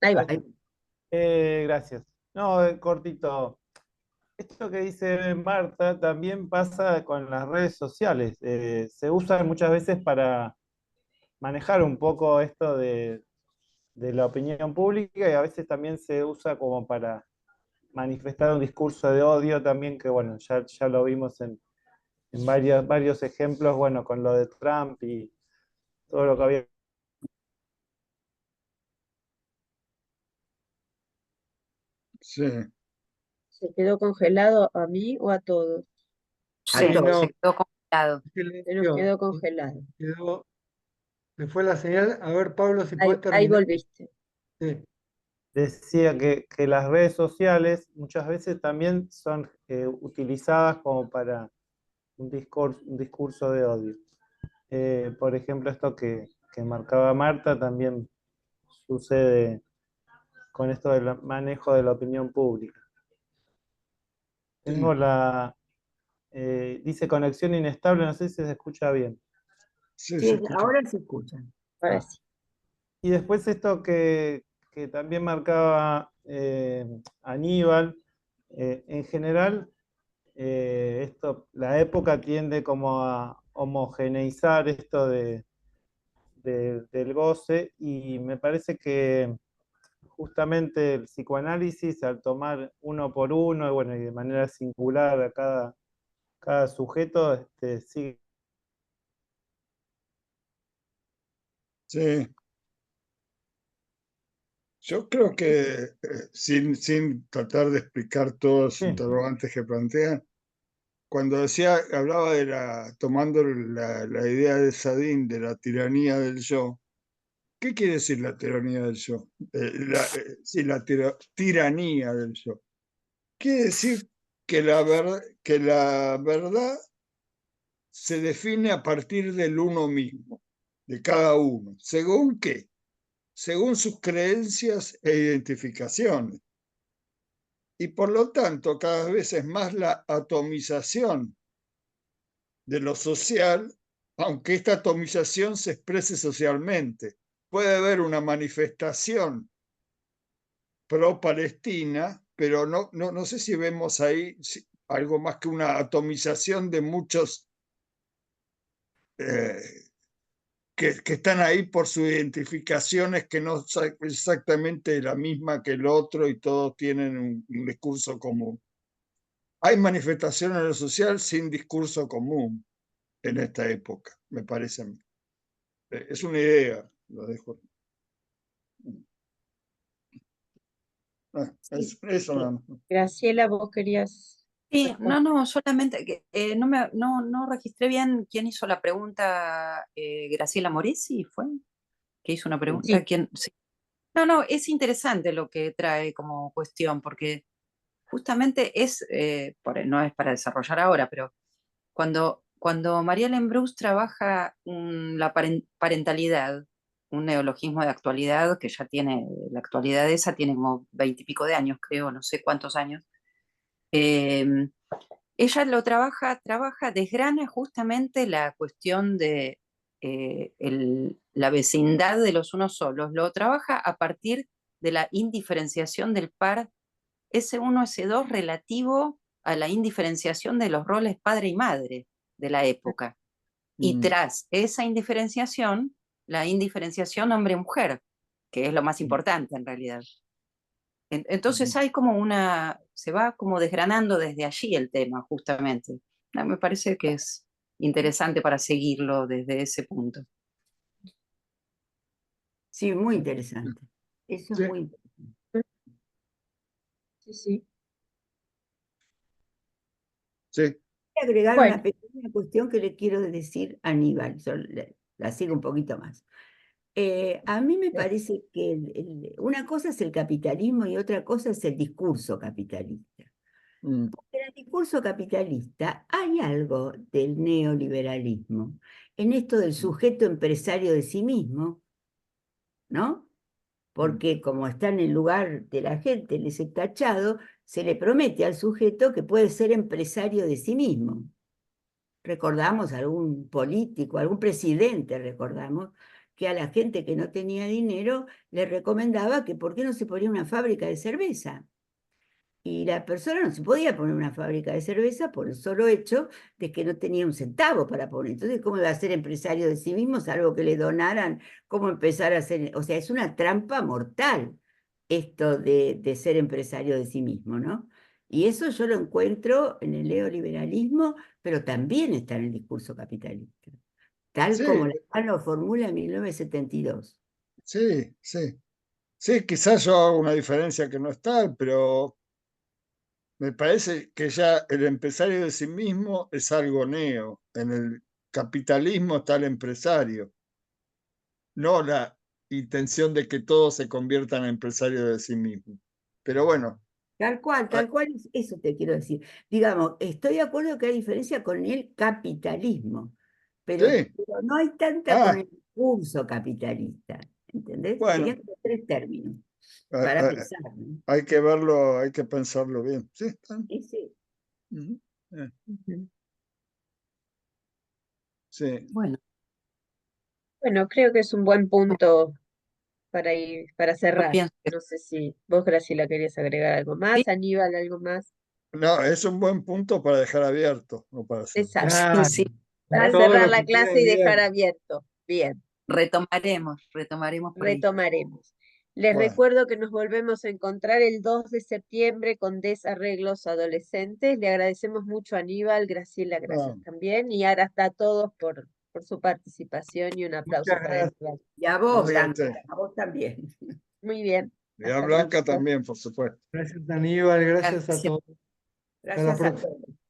ahí va. Ahí- gracias. No, cortito. Esto que dice Marta también pasa con las redes sociales. Se usan muchas veces para manejar un poco esto de la opinión pública y a veces también se usa como para manifestar un discurso de odio también, que bueno, ya lo vimos en varios ejemplos, bueno, con lo de Trump y todo lo que había. Sí. ¿Se quedó congelado a mí o a todos? A sí, todos. se quedó congelado. Se nos Silencio. quedó congelado. Quedó, se fue la señal. A ver, Pablo, si puedes Ahí terminar. volviste. Sí. Decía que las redes sociales muchas veces también son utilizadas como para un discurso de odio. Por ejemplo, esto que marcaba Marta también sucede con esto del manejo de la opinión pública. Tengo dice conexión inestable, no sé si se escucha bien. Sí, Sí, se escucha. ahora se escuchan. Ahora Ah. sí. Y después esto que también marcaba Aníbal, en general, la época tiende como a homogeneizar esto del goce y me parece que justamente el psicoanálisis al tomar uno por uno y, bueno, y de manera singular a cada sujeto, sigue. Sí. Yo creo que sin tratar de explicar todos los Sí, interrogantes que plantean, cuando hablaba tomando la idea de Sadin de la tiranía del yo, ¿qué quiere decir la tiranía del yo? Sí, tiranía del yo. Quiere decir que que la verdad se define a partir del uno mismo, de cada uno. ¿Según qué? Según sus creencias e identificaciones. Y por lo tanto, cada vez es más la atomización de lo social, aunque esta atomización se exprese socialmente. Puede haber una manifestación pro-palestina, pero no sé si vemos ahí algo más que una atomización de muchos que están ahí por sus identificaciones que no son exactamente la misma que el otro y todos tienen un discurso común. Hay manifestaciones en lo social sin discurso común en esta época, me parece a mí. Es una idea, lo dejo. Sí. Eso nada más. Graciela, vos querías Sí, responder. no, solamente que no registré bien quién hizo la pregunta. Graciela Moresi fue, que hizo una pregunta. Sí, ¿Quién? Sí. No, es interesante lo que trae como cuestión, porque justamente no es para desarrollar ahora, pero cuando María Lembrus trabaja la parentalidad, un neologismo de actualidad que ya tiene, la actualidad esa tiene como 20 y pico de años, creo, no sé cuántos años. Ella lo trabaja, desgrana justamente la cuestión de la vecindad de los unos solos, lo trabaja a partir de la indiferenciación del par S1, S2 relativo a la indiferenciación de los roles padre y madre de la época. Y tras esa indiferenciación, la indiferenciación hombre-mujer, que es lo más importante en realidad. Entonces hay como se va como desgranando desde allí el tema, justamente. Me parece que es interesante para seguirlo desde ese punto. Sí, muy interesante. Eso es Sí. muy interesante. Sí, sí. Sí. Voy a agregar Bueno. una pequeña cuestión que le quiero decir a Aníbal, yo la sigo un poquito más. A mí me parece que una cosa es el capitalismo y otra cosa es el discurso capitalista. Porque en el discurso capitalista hay algo del neoliberalismo, en esto del sujeto empresario de sí mismo, ¿no? Porque como está en el lugar de la gente, les es tachado, se le promete al sujeto que puede ser empresario de sí mismo. Recordamos a algún político, algún presidente, recordamos, que a la gente que no tenía dinero le recomendaba que por qué no se ponía una fábrica de cerveza. Y la persona no se podía poner una fábrica de cerveza por el solo hecho de que no tenía un centavo para poner. Entonces, ¿cómo iba a ser empresario de sí mismo, salvo que le donaran? ¿Cómo empezar a hacer? O sea, es una trampa mortal esto de ser empresario de sí mismo, ¿no? Y eso yo lo encuentro en el neoliberalismo, pero también está en el discurso capitalista, tal Sí, como lo formula en 1972. sí, sí. Sí, quizás yo hago una diferencia que no está, pero me parece que ya el empresario de sí mismo es algo neo. En el capitalismo está el empresario, no la intención de que todos se conviertan en empresarios de sí mismos. Pero bueno, Tal cual, eso te quiero decir. Digamos, estoy de acuerdo que hay diferencia con el capitalismo, pero sí. no hay tanta con Ah, el discurso capitalista, ¿entendés? bueno, Serían como tres términos ah, para ah, pensar, ¿no? hay que verlo, hay que pensarlo bien. Sí, está. Sí, sí. Ujú. Ujú. Sí. Bueno, Bueno, creo que es un buen punto para para yo cerrar. pienso que No sé si vos, Graciela, querías agregar algo sí. más, Aníbal, algo más. No, es un buen punto para dejar abierto, no para cerrar. Exacto. Claro, Sí, Para todo cerrar lo la que queda clase y dejar abierto. abierto. Bien, retomaremos por ahí. retomaremos. Les Bueno, recuerdo que nos volvemos a encontrar el 2 de septiembre con Desarreglos Adolescentes. Le agradecemos mucho a Aníbal, Graciela, gracias no, también. Y ahora está a todos por su participación y un aplauso Muchas para gracias. Aníbal. Y a vos, gracias a Blanca, usted. a vos también. Muy bien. Y a Hasta Blanca pronto. también, por supuesto. Gracias, Aníbal. Gracias a Gracias. todos. Hasta la Gracias a próxima. todos.